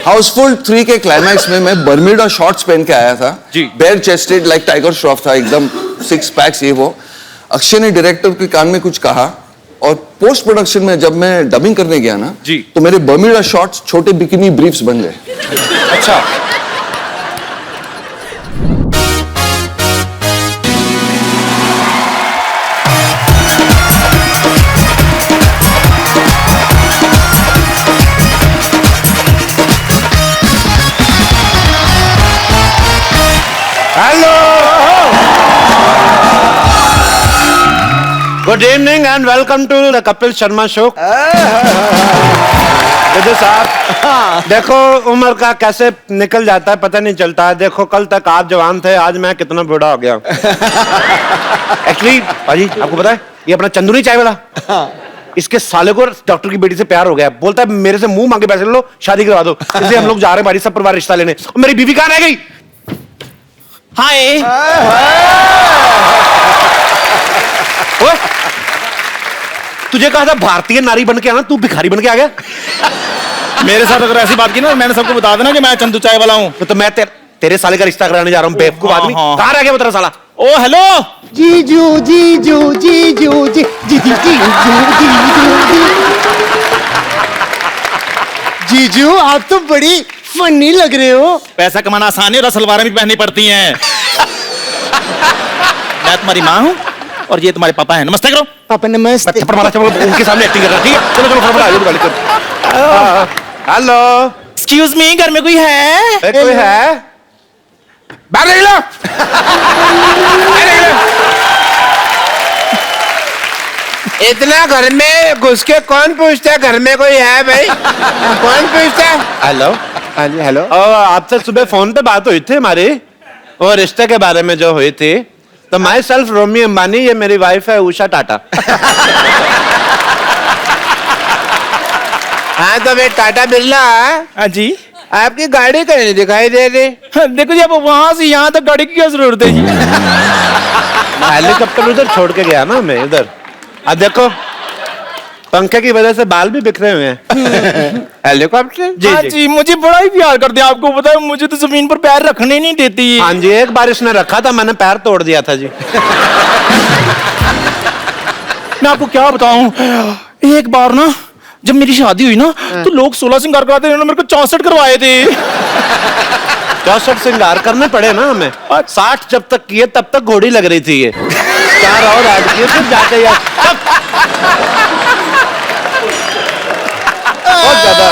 हाउसफुल 3 के क्लाइमैक्स में मैं बर्म्यूडा शॉर्ट्स पहन के आया था जी। Bare chested like Tiger Shroff था एकदम 6 पैक्स ये वो। अक्षय ने डायरेक्टर के कान में कुछ कहा और पोस्ट प्रोडक्शन में जब मैं डबिंग करने गया ना जी। तो मेरे बर्म्यूडा शॉर्ट्स छोटे बिकिनी ब्रीफ्स बन गए। अच्छा good evening and welcome to the Kapil Sharma show. साहब देखो उम्र का कैसे निकल जाता है पता नहीं चलता है। देखो कल तक आप जवान थे, आज मैं कितना बूढ़ा हो गया। एक्चुअली भाजी आपको पता है ये अपना चंदू नहीं चाय वाला, इसके साले को डॉक्टर की बेटी से प्यार हो गया। बोलता है मेरे से मुंह मांगे पैसे लो शादी करवा दो, इसलिए हम लोग जा रहे हैं भाई सब परिवार रिश्ता लेने। और मेरी बीवी कहाँ रह गई? हाय तुझे कहा था भारतीय नारी बन के आना, तू भिखारी बन के आ गया। मेरे साथ अगर ऐसी बात की ना मैंने सबको बता देना कि मैं चंदू चाय वाला हूँ। तो मैं तेरे साले का रिश्ता कराने जा रहा हूँ बेवकूफ आदमी। कहाँ रह गया वो तेरा साला? ओ हेलो जीजू जीजू जीजू जी जी जी जीजू आप तो बड़ी फनी लग रहे हो। पैसा कमाना आसान है और सलवारें भी पहननी पड़ती हैं। मैं तुम्हारी माँ हूँ और ये तुम्हारे पापा हैं। नमस्ते करो। पापा नमस्ते। थप्पड़ मारा चलो उनके सामने एक्टिंग कर रहा है, ठीक है? चलो चलो फटाफट आ जाओ गाड़ी कर। हेलो एक्सक्यूज मी, घर में कोई है? कोई है? बाहर निकलो। इतना घर में घुस के कौन पूछता है घर में कोई है भाई? कौन पूछता है? हेलो हेलो आपसे सुबह फोन पे बात हुई थी हमारी वो रिश्ते के बारे में जो हुई थी। तो माई सेल्फ रोमी अंबानी, ये मेरी वाइफ है उषा टाटा। हाँ तो भाई टाटा बिरला हाँ जी। आपकी गाड़ी कहीं नहीं दिखाई दे रही। देखो जी अब वहां से यहाँ तक गाड़ी की क्या जरूरत है जी? हेलीकॉप्टर उधर छोड़ के गया ना मैं इधर। अब देखो पंखे की वजह से बाल भी बिखरे हुए हैं। हेलीकॉप्टर? जी हाँ जी जी मुझे बड़ा ही प्यार करते हैं। आपको पता है मुझे तो जमीन पर पैर रखने नहीं देती। हाँ जी, एक बार इसने रखा था मैंने पैर तोड़ दिया था जी। मैं आपको क्या बताऊं, एक बार ना जब मेरी शादी हुई ना तो लोग 16 श्रृंगार कराते थे, मेरे को 64 करवाए थे। 64 श्रृंगार करने पड़े ना हमें। 60 जब तक किए तब तक घोड़ी लग रही थी ये। 4 और ऐड किए फिर जाके यार बहुत ज्यादा।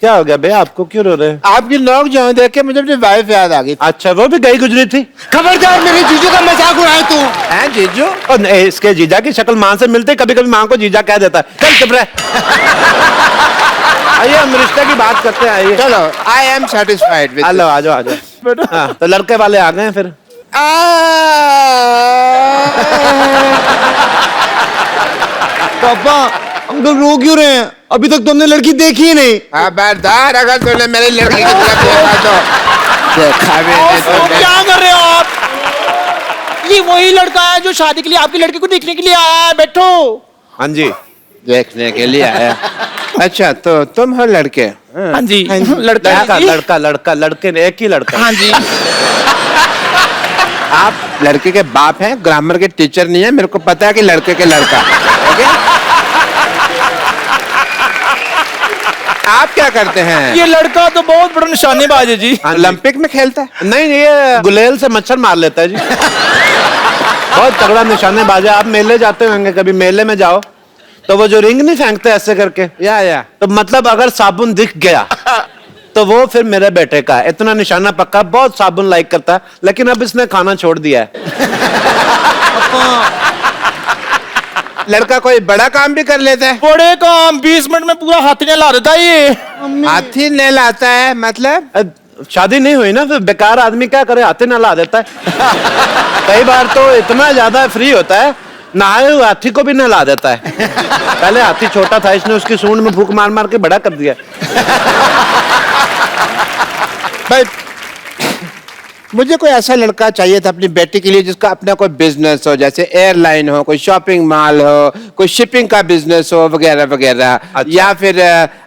क्या हो गया भैया आपको क्यों रो रहे हैं? आपकी नोक जो देख के मुझे अपनी वाइफ याद आ गई। अच्छा वो भी गई गुजरी थी? खबरदार मेरे जीजू का मजाक उड़ाए तू। हैं जीजू? और नहीं, इसके जीजा की शक्ल मां से मिलते कभी कभी मां को जीजा कह देता है। चल चुप रह। आइए हम रिश्ते की बात करते हैं। आइए चलो I am satisfied with. Hello आ जाओ आ जाओ। हाँ तो लड़के वाले आ गए फिर। पापा अंकल रो क्यों रहे हैं? अभी तक तुमने लड़की देखी ही नहीं। खबरदार अगर तूने मेरी लड़की की तरफ देखा तो देखा भी नहीं तो नहीं। क्या कर रहे हो आप? ये वही लड़का है जो शादी के लिए आपकी लड़की को देखने के लिए आया है। बैठो। हाँ जी देखने के लिए आया। अच्छा तो तुम हो लड़के? हाँ जी लड़का लड़का लड़का लड़का लड़के ने एक ही लड़का। हाँ जी आप लड़के के बाप हैं, ग्रामर के टीचर नहीं है। मेरे को पता है कि लड़के के लड़का। ओके आप क्या करते हैं? ये लड़का तो बहुत बड़ा निशानेबाज है जी। ओलंपिक में खेलता है? नहीं ये गुलेल से मच्छर मार लेता है जी। बहुत तगड़ा निशानेबाज है। आप मेले जाते होंगे कभी, मेले में जाओ तो वो जो रिंग नहीं फेंकते ऐसे करके, या तो मतलब अगर साबुन दिख गया तो वो फिर मेरे बेटे का है। इतना निशाना पक्का, बहुत साबुन लाइक करता है। लेकिन अब इसने खाना छोड़ दिया है। लड़का कोई बड़ा काम भी कर लेता है? बड़े काम 20 मिनट में पूरा हाथी ने ला देता है ये। हाथी नहीं लाता है मतलब? शादी नहीं हुई ना फिर बेकार आदमी क्या करे, हाथी ना ला देता है। कई बार तो इतना ज्यादा फ्री होता है नहाए हुए हाथी को भी नहला देता है। पहले हाथी छोटा था, इसने उसकी सूंड में फूंक मार मार के बड़ा कर दिया। भाई मुझे कोई ऐसा लड़का चाहिए था अपनी बेटी के लिए जिसका अपना कोई बिजनेस हो, जैसे एयरलाइन हो, कोई शॉपिंग मॉल हो, कोई शिपिंग का बिजनेस हो, वगैरह वगैरह। अच्छा। या फिर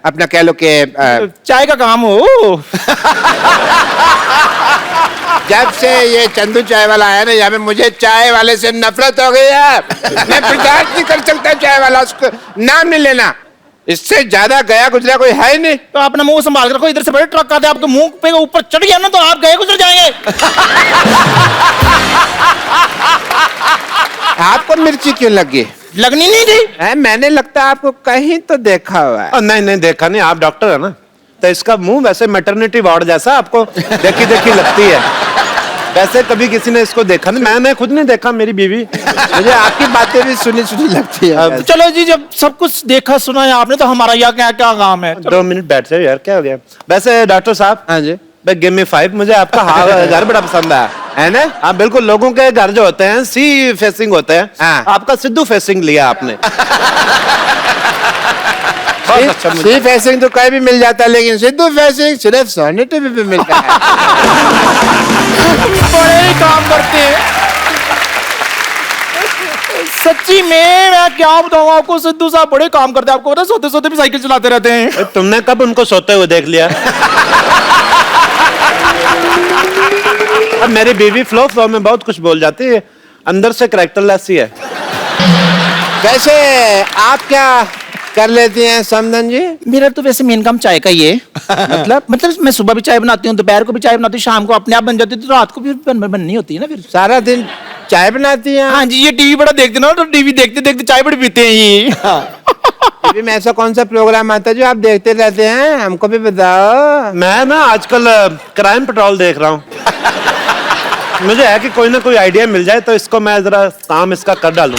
अपना कह लो कि चाय का काम हो। जब से ये चंदू चाय वाला आया ना यहाँ पे, मुझे चाय वाले से नफरत हो गई है। मैं बर्दाश्त नहीं कर सकता चाय वाला, उसको नाम नहीं लेना। इससे ज्यादा गया गुजरा कोई है ही नहीं। तो अपना मुंह संभाल कर रखो, इधर से बड़े ट्रक आते हैं आपके मुंह पे ऊपर चढ़ गया ना तो आप गए गुजर जाएंगे। आपको मिर्ची क्यों लगी? लगनी नहीं थी। मैंने लगता है आपको कहीं तो देखा हुआ है। नहीं नहीं देखा नहीं, आप डॉक्टर है ना, तो इसका मुंह वैसे मैटरनिटी वार्ड जैसा आपको देखी देखी लगती है। वैसे कभी किसी ने इसको देखा नहीं, मैंने खुद नहीं देखा, मेरी बीवी। मुझे आपकी बातें भी सुनी सुनी लगती है। अब चलो जी, जब सब कुछ देखा सुना है आपने तो हमारा यहाँ क्या क्या काम है। 2 मिनट बैठ जाओ यार, क्या हो गया? वैसे डॉक्टर साहब, हाँ जी, गिव मी 5। मुझे आपका घर बड़ा पसंद है ना? आप बिल्कुल, लोगों के घर जो होते हैं सी फेसिंग होते हैं, हाँ। आपका सिद्धू फेसिंग लिया आपने। बहुत अच्छा मुझे। सी फेसिंग तो कहीं भी मिल जाता है, लेकिन सिद्धू फेसिंग सिर्फ सोनी टीवी पे मिलता है। बड़े ही काम करते हैं सच्ची में। मैं क्या बताऊं आपको, सिद्धू साहब बड़े काम करते हैं। आपको पता है, सोते सोते भी साइकिल चलाते रहते हैं। तुमने कब उनको सोते हुए देख लिया? अब मेरी बीवी फ्लो फ्लो में बहुत कुछ बोल जाती है, अंदर से कैरेक्टरलेस ही है। वैसे आप क्या कर लेती हैं समधन जी? मेरा तो वैसे मेन काम चाय का ही है। मतलब मैं सुबह भी चाय बनाती हूँ, दोपहर को भी चाय बनाती हूँ, शाम को अपने आप बन जाती है, तो रात को भी बननी होती है ना फिर। सारा दिन चाय बनाती हैं? हाँ जी, ये टीवी बड़ा देखते ना, तो टीवी देखते देखते चाय बड़ी पीते हैं ये। टीवी में ऐसा कौन सा प्रोग्राम आता है जो आप देखते रहते हैं? हमको भी बताओ। मैं ना आजकल क्राइम पेट्रोल देख रहा हूँ। मुझे है कि कोई ना कोई आइडिया मिल जाए तो इसको मैं जरा काम इसका कर डालूं।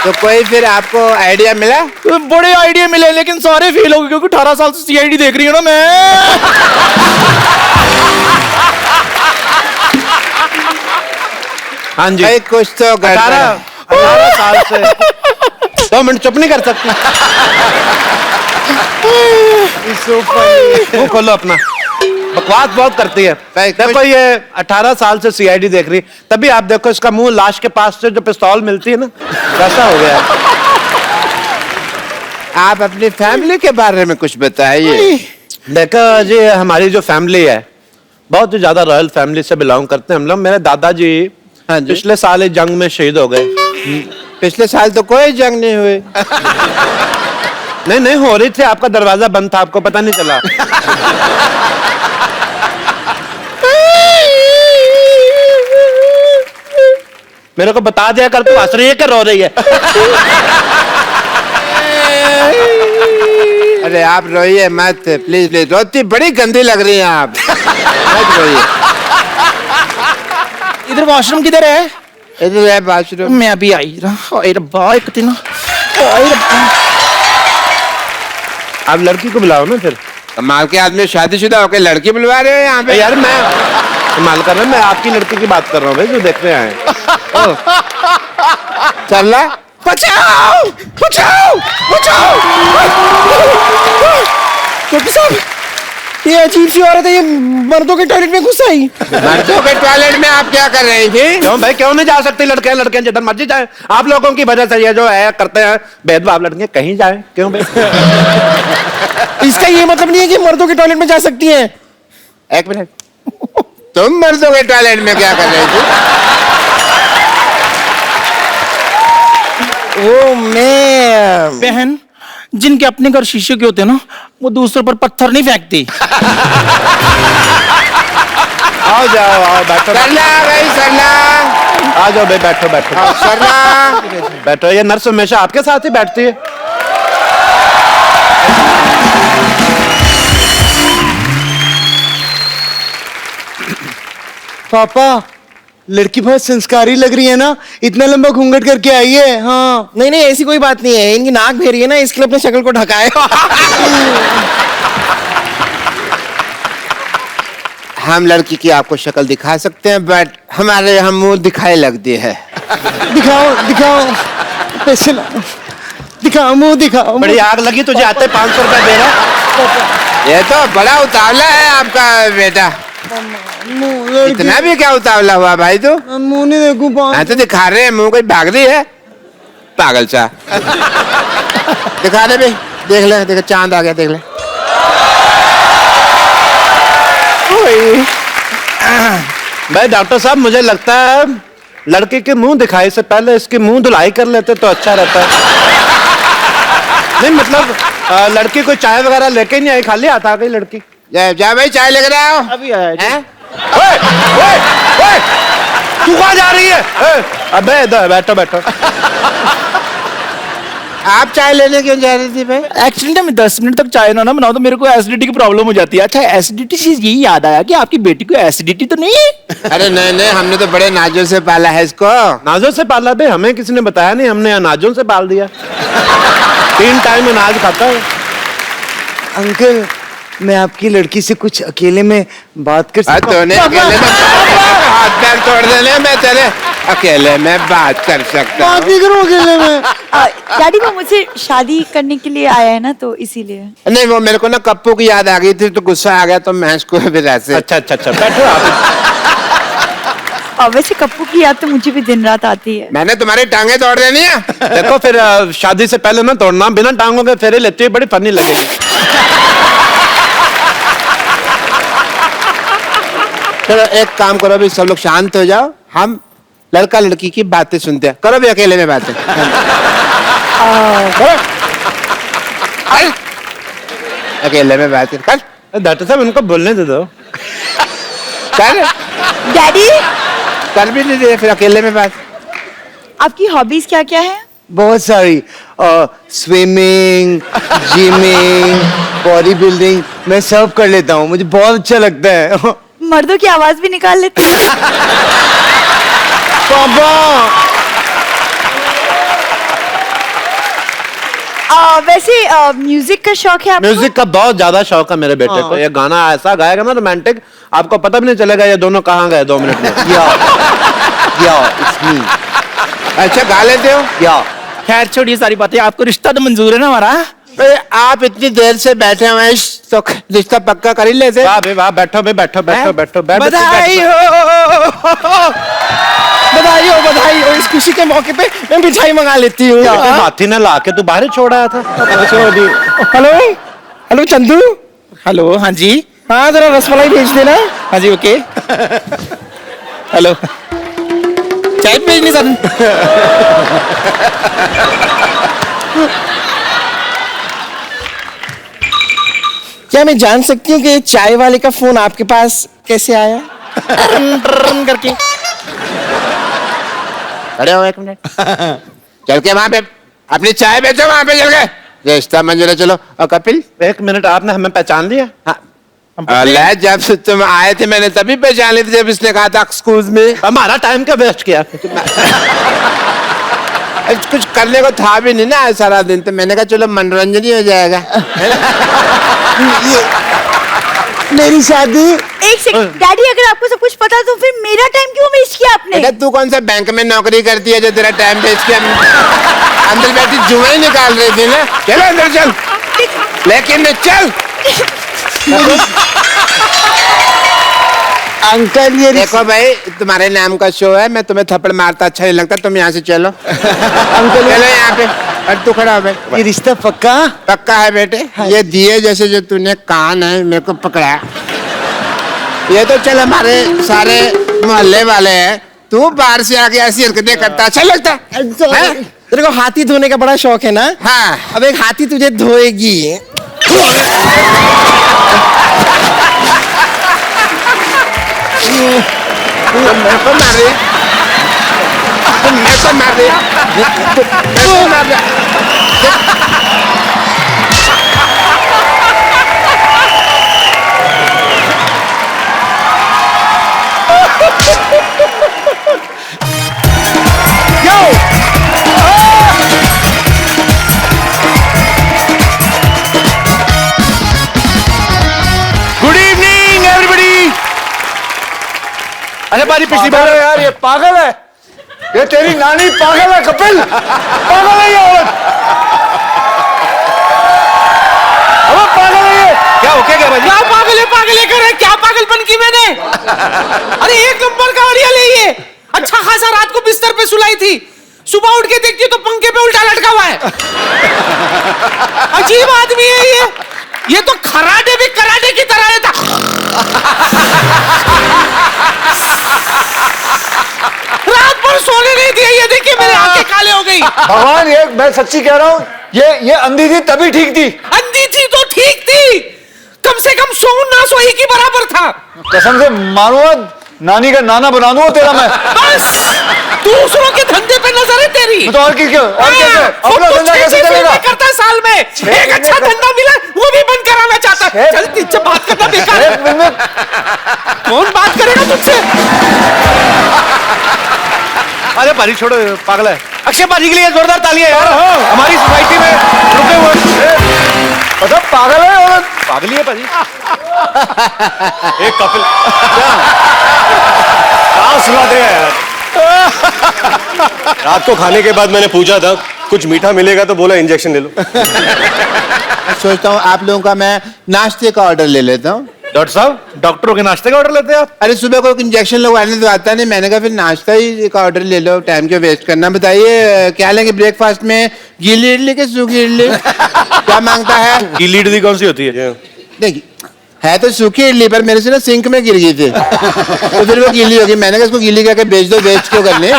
तो कोई फिर आपको आइडिया मिला? तो बड़े आइडिया मिले, लेकिन सारे फेल हो गए क्योंकि 18 साल से सीआईडी देख रही हूँ ना मैं। हाँ जी, भाई कुछ तो 18 साल से। 2 मिनट चुप नहीं कर सकती? मुंह खोलो अपना, बकवास बहुत करती है। देखो ये 18 साल से सीआईडी देख रही, तभी आप देखो इसका मुंह लाश के पास से जो पिस्तौल मिलती है ना, वैसा हो गया है। आप अपनी फैमिली के बारे में कुछ बताइए। देखो जी, हमारी जो फैमिली है बहुत ही ज्यादा रॉयल फैमिली से बिलोंग करते हैं हम लोग। मेरे दादाजी हाँ जी। पिछले साल एक जंग में शहीद हो गए। पिछले साल तो कोई जंग नहीं हुई। नहीं हो रही थी, आपका दरवाजा बंद था, आपको पता नहीं चला। मेरे को बता दिया कर, तू हंस रही है क्या रो रही है? अरे आप रोइए मत, प्लीज प्लीज। रोती बड़ी गंदी लग रही हैं आप, मत रोइए। इधर वॉशरूम किधर है? इधर है बाथरूम। मैं अभी आई रहा। ओए रब्बा, एक दिन ओए रब्बा। आप लड़की को बुलाओ ना फिर। कमाल के आदमी, शादीशुदा होकर लड़की बुलवा रहे हो यहाँ पे? यार मैं कमाल कर रहा हूँ, मैं आपकी लड़की की बात कर रहा हूँ भाई, जो देखने आए। चल रहा? बचाओ बचाओ बचाओ। डॉक्टर साहब, ये अजीब सी औरत है, ये मर्दों के टॉयलेट में घुस आई। मर्दों के टॉयलेट में आप क्या कर रही थी? क्यों भाई, क्यों नहीं जा सकते? लड़के जिधर मर्जी जाए। आप लोगों की वजह से ये जो है करते हैं भेदभाव, लड़के कहीं जाए, क्यों भाई? इसका ये मतलब नहीं है कि मर्दों के टॉयलेट में जा सकती हैं। एक मिनट, तुम मर्दों के टॉयलेट में क्या कर रही थी? वो मैं बहन, जिनके अपने घर शीशे के होते हैं ना, वो दूसरों पर पत्थर नहीं फेंकती। आओ जाओ, आओ बैठो। सरला भाई, सरला आ जाओ भाई, बैठो बैठो सरला। बैठो। ये नर्स हमेशा आपके साथ ही बैठती है। पापा, लड़की बहुत संस्कारी लग रही है ना, इतना लंबा घूंघट करके आई है। हाँ नहीं नहीं, ऐसी कोई बात नहीं है, इनकी नाक फेरी है ना, इसके लिए अपनी शक्ल को ढकाए। हम लड़की की आपको शक्ल दिखा सकते हैं, बट हमारे यहाँ मुंह दिखाई लगती है। दिखाओ दिखाओ, पैसे लाओ, दिखाओ मुंह दिखाओ। बड़ी आग लगी तुझे आते 500 रुपए दे रहा। ये तो बड़ा उतावला है आपका बेटा। इतना भी क्या उतावला हुआ भाई तू? मुंह नहीं देखूं पाँच। हाँ तो दिखा रहे हैं मुंह, कोई भाग रही है पागल सा। दिखा दे भाई, देख ले, देख चांद आ गया, देख ले। भाई डॉक्टर साहब, मुझे लगता है लड़के के मुंह दिखाई से पहले इसकी मुंह धुलाई कर लेते तो अच्छा रहता है। नहीं मतलब लड़की कोई चाय वगैरह लेके नहीं आई, खाली हाथ आ गई लड़की। जा भाई चाय लेकर आओ। अभी आया जी। हैं? ओए, ओए, ओए, तू कहाँ जा रही है? अबे इधर बैठो बैठो। आप चाय लेने क्यों जा रही थी भाई? एक्चुअली ना मैं 10 मिनट तक चाय ना बनाऊं तो मेरे को एसिडिटी की प्रॉब्लम हो जाती है। अच्छा, एसिडिटी से यही याद आया कि आपकी बेटी को एसिडिटी तो नहीं है? अरे नहीं नहीं, हमने तो बड़े नाजों से पाला है इसको। नाजों से पाला बे? हमें किसी ने बताया नहीं, हमने अनाजों से पाल दिया। 3 टाइम अनाज खाता है। अंकल, मैं आपकी लड़की से कुछ अकेले में बात कर सकता हूँ? तूने अकेले में हाथ पैर तोड़ देने, मैं तेरे अकेले में बात कर सकता बात हूँ। नहीं करूँ अकेले में। डैडी वो मुझसे शादी करने के लिए आया है ना, तो इसीलिए। नहीं, वो मेरे को ना कप्पू की याद आ गई थी तो गुस्सा आ गया, तो मैं इसको फिर ऐसे। अच्छा अच्छा अच्छा, बैठो आप। और वैसे कप्पू की याद तो मुझे भी दिन रात आती है। मैंने तुम्हारी टांगे तोड़ देनी है। देखो फिर शादी से पहले ना तोड़ना, बिना टांगों के फेरे लेते हुए बड़ी फनी लगेगी। चलो एक काम करो, अभी सब लोग शांत हो जाओ, हम लड़का लड़की की बातें सुनते हैं। करो भी अकेले में बातें। करो। कर। अकेले में बातें कर। डॉक्टर साहब, इनको बोलने दे दो। कर। डैडी, कर भी नहीं दे, फिर अकेले में बात। आपकी हॉबीज क्या क्या है? बहुत सारी। स्विमिंग, जिमिंग, बॉडी बिल्डिंग, मैं सब कर लेता हूँ, मुझे बहुत अच्छा लगता है। मर्दों की आवाज भी निकाल लेते हैं? पापा, वैसे म्यूजिक का शौक है आपको? म्यूजिक का बहुत ज्यादा शौक है मेरे बेटे को। ये गाना ऐसा गाएगा ना रोमांटिक, आपको पता भी नहीं चलेगा ये दोनों कहाँ गए 2 मिनट में। या इट्स मी। अच्छा गा लेते हो? या खैर छोड़िए सारी बातें, आपको रिश्ता तो मंजूर है ना हमारा? अरे आप इतनी देर से बैठे हुए हैं, तो रिश्ता पक्का कर ही लेते। वाह बे वाह, बैठो बे, बैठो बैठो बैठो बैठो। बधाई हो, बधाई हो। इस खुशी के मौके पे मैं मिठाई मंगा लेती हूँ। हाथी ने ला के तू बाहर ही छोड़ आया था। Hello hello Chandu. हेलो, हाँ जी, हाँ जरा रसमलाई भेज देना। हाँ जी, ओके। हेलो, चाय भेजनी सर। क्या मैं जान सकती हूँ कि चाय वाले का फोन आपके पास कैसे आया? करके खड़े हो एक मिनट। चल के वहां पे अपनी चाय बेचो, वहां पे चल के रिश्ता मंजूर है। चलो। और कपिल, 1 मिनट, आपने हमें पहचान लिया? अल्लाह, जब तुम आए थे मैंने तभी पहचान ली थी, जब इसने कहा था एक्सक्यूज मी। हमारा टाइम क्या वेस्ट किया? कुछ करने को था भी नहीं ना सारा दिन, तो मैंने कहा चलो मनोरंजन ही हो जाएगा। मेरी शादी। एक सेकंड डैडी, अगर आपको सब कुछ पता तो फिर मेरा टाइम क्यों वेस्ट किया आपने? बेटा तू कौन सा बैंक में नौकरी करती है जो तेरा टाइम वेस्ट किया? अंदर बैठी जुए ही निकाल रही थी ना। चलो अंदर चल, लेकिन चल। अंकल, ये देखो भाई, तुम्हारे नाम का शो है, मैं तुम्हें थप्पड़ मारता अच्छा नहीं लगता, तुम यहाँ से चलो। अंकल, चलो यहाँ पे। और तू खड़ा हो भाई। ये रिश्ता पक्का? पक्का है बेटे। ये दिए जैसे जो तूने कान है मेरे को पकड़ाया, ये तो चल हमारे सारे मोहल्ले वाले हैं, तू बाहर से आके ऐसी हरकतें करता अच्छा लगता है? तेरे को हाथी धोने का बड़ा शौक है ना? हाँ। अब एक हाथी तुझे धोएगी। तुम मेरे को मार रही, तुम मेरे को मार रही, मेरे को मार रही। Good evening everybody. अरे बारी पिछली बार यार, ये पागल है, ये तेरी नानी पागल है कपिल, पागल है ये औरत, अब पागल है ये। क्या हो क्या भाई? क्या पागले कर रहे, क्या पागलपन की मैंने? अरे एक नंबर का बढ़िया ले ये, अच्छा खासा रात को बिस्तर पे सुलाई थी, सुबह उठ के देखती तो पंखे पे उल्टा लटका हुआ है। अजीब आदमी है ये तो खराटे भी कराटे की तरह रहता। रात भर सोने नहीं दिया, ये देखिए मेरे आंखें काले हो गई। भगवान, ये मैं सच्ची कह रहा हूँ, ये अंधी थी तभी ठीक थी। अंधी थी तो ठीक थी, कम से कम सो ना सोई की बराबर था। कसम से मारूंगा, नानी का नाना बना दूंगा तेरा मैं। बस दूसरों के धंधे पे नजर है तेरी। तो और कैसे अपना धंधा कैसे चलेगा? करता साल में एक अच्छा धंधा मिला वो भी बंद कराना चाहता है। चल तुझसे बात करना बेकार है। कौन बात करेगा तुझसे? अरे भाई छोड़ो, पागल है। अक्षय पाजी के लिए जोरदार तालियां यार। हमारी सोसाइटी में रुके हुए मतलब पागल है और पागल ही है भाजी। एक कपिल क्या सुनाते हैं यार। रात को खाने के बाद मैंने पूछा था कुछ मीठा मिलेगा, तो बोला इंजेक्शन ले लो। सोचता हूँ आप लोगों का मैं नाश्ते का ऑर्डर ले लेता हूँ। डॉक्टर साहब, डॉक्टरों के नाश्ते का ऑर्डर लेते हैं आप? अरे सुबह को इंजेक्शन लगवाने तो आता नहीं, मैंने कहा फिर नाश्ता ही का ऑर्डर ले लो, टाइम क्यों वेस्ट करना। बताइए क्या लेंगे ब्रेकफास्ट में, गीली इडली के सूखी इडली? क्या मांगता है? गीली इडली कौन सी होती है? देखिए है तो सूखी इडली, पर मेरे से ना सिंक में गिर गई थी तो फिर वो गीली होगी। मैंने कहा इसको गीली करके बेच दो, वेस्ट क्यों करने।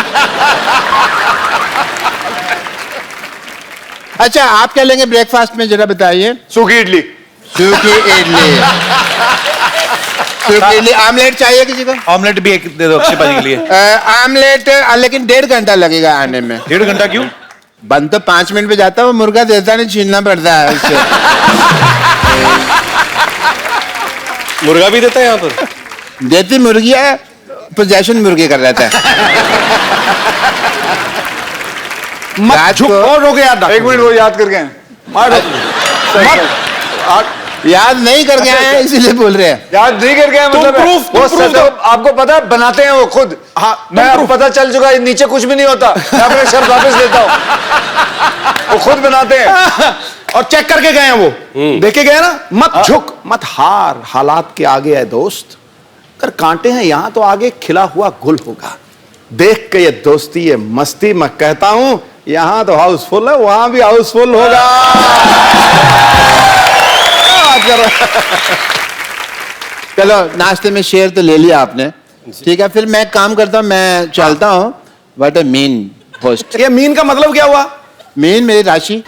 अच्छा आप क्या लेंगे ब्रेकफास्ट में, जरा बताइए। सूखी इडली। सूखी इडली, सूखी इडली। आमलेट चाहिए किसी को? ऑमलेट भी एक दे दो अक्षय पाजी के लिए। आमलेट लेकिन 1.5 घंटा लगेगा आने में। 1.5 घंटा क्यों? बन तो 5 मिनट में जाता है, वो मुर्गा देता नहीं, छीनना पड़ता है उससे। मुर्गा भी देता है यहाँ पर? देती मुर्गी है, पोजेशन मुर्गी कर रहता है। मत झुक और रोके यार। एक मिनट, वो याद करके आए। याद नहीं करके आए हैं इसीलिए बोल रहे हैं। याद नहीं करके आए मतलब वो setup आपको पता है, बनाते हैं वो खुद। हाँ, मैं अब पता चल चुका है नीचे कुछ भी नहीं होता, मैं अपने शर्त वापस लेता हूँ। वो खुद बनाते हैं और चेक करके गए हैं वो, देखे गए ना। मत झुक मत हार, हालात के आगे है दोस्त। अगर कांटे हैं यहां तो आगे खिला हुआ गुल होगा। देख के ये दोस्ती, ये मस्ती, मैं कहता हूं यहां तो हाउसफुल है, वहां भी हाउसफुल होगा। चलो नाश्ते में शेयर तो ले लिया आपने, ठीक है। फिर मैं काम करता हूँ, मैं चलता हूँ। What a mean host. ये मीन का मतलब क्या हुआ? मीन मेरी राशि।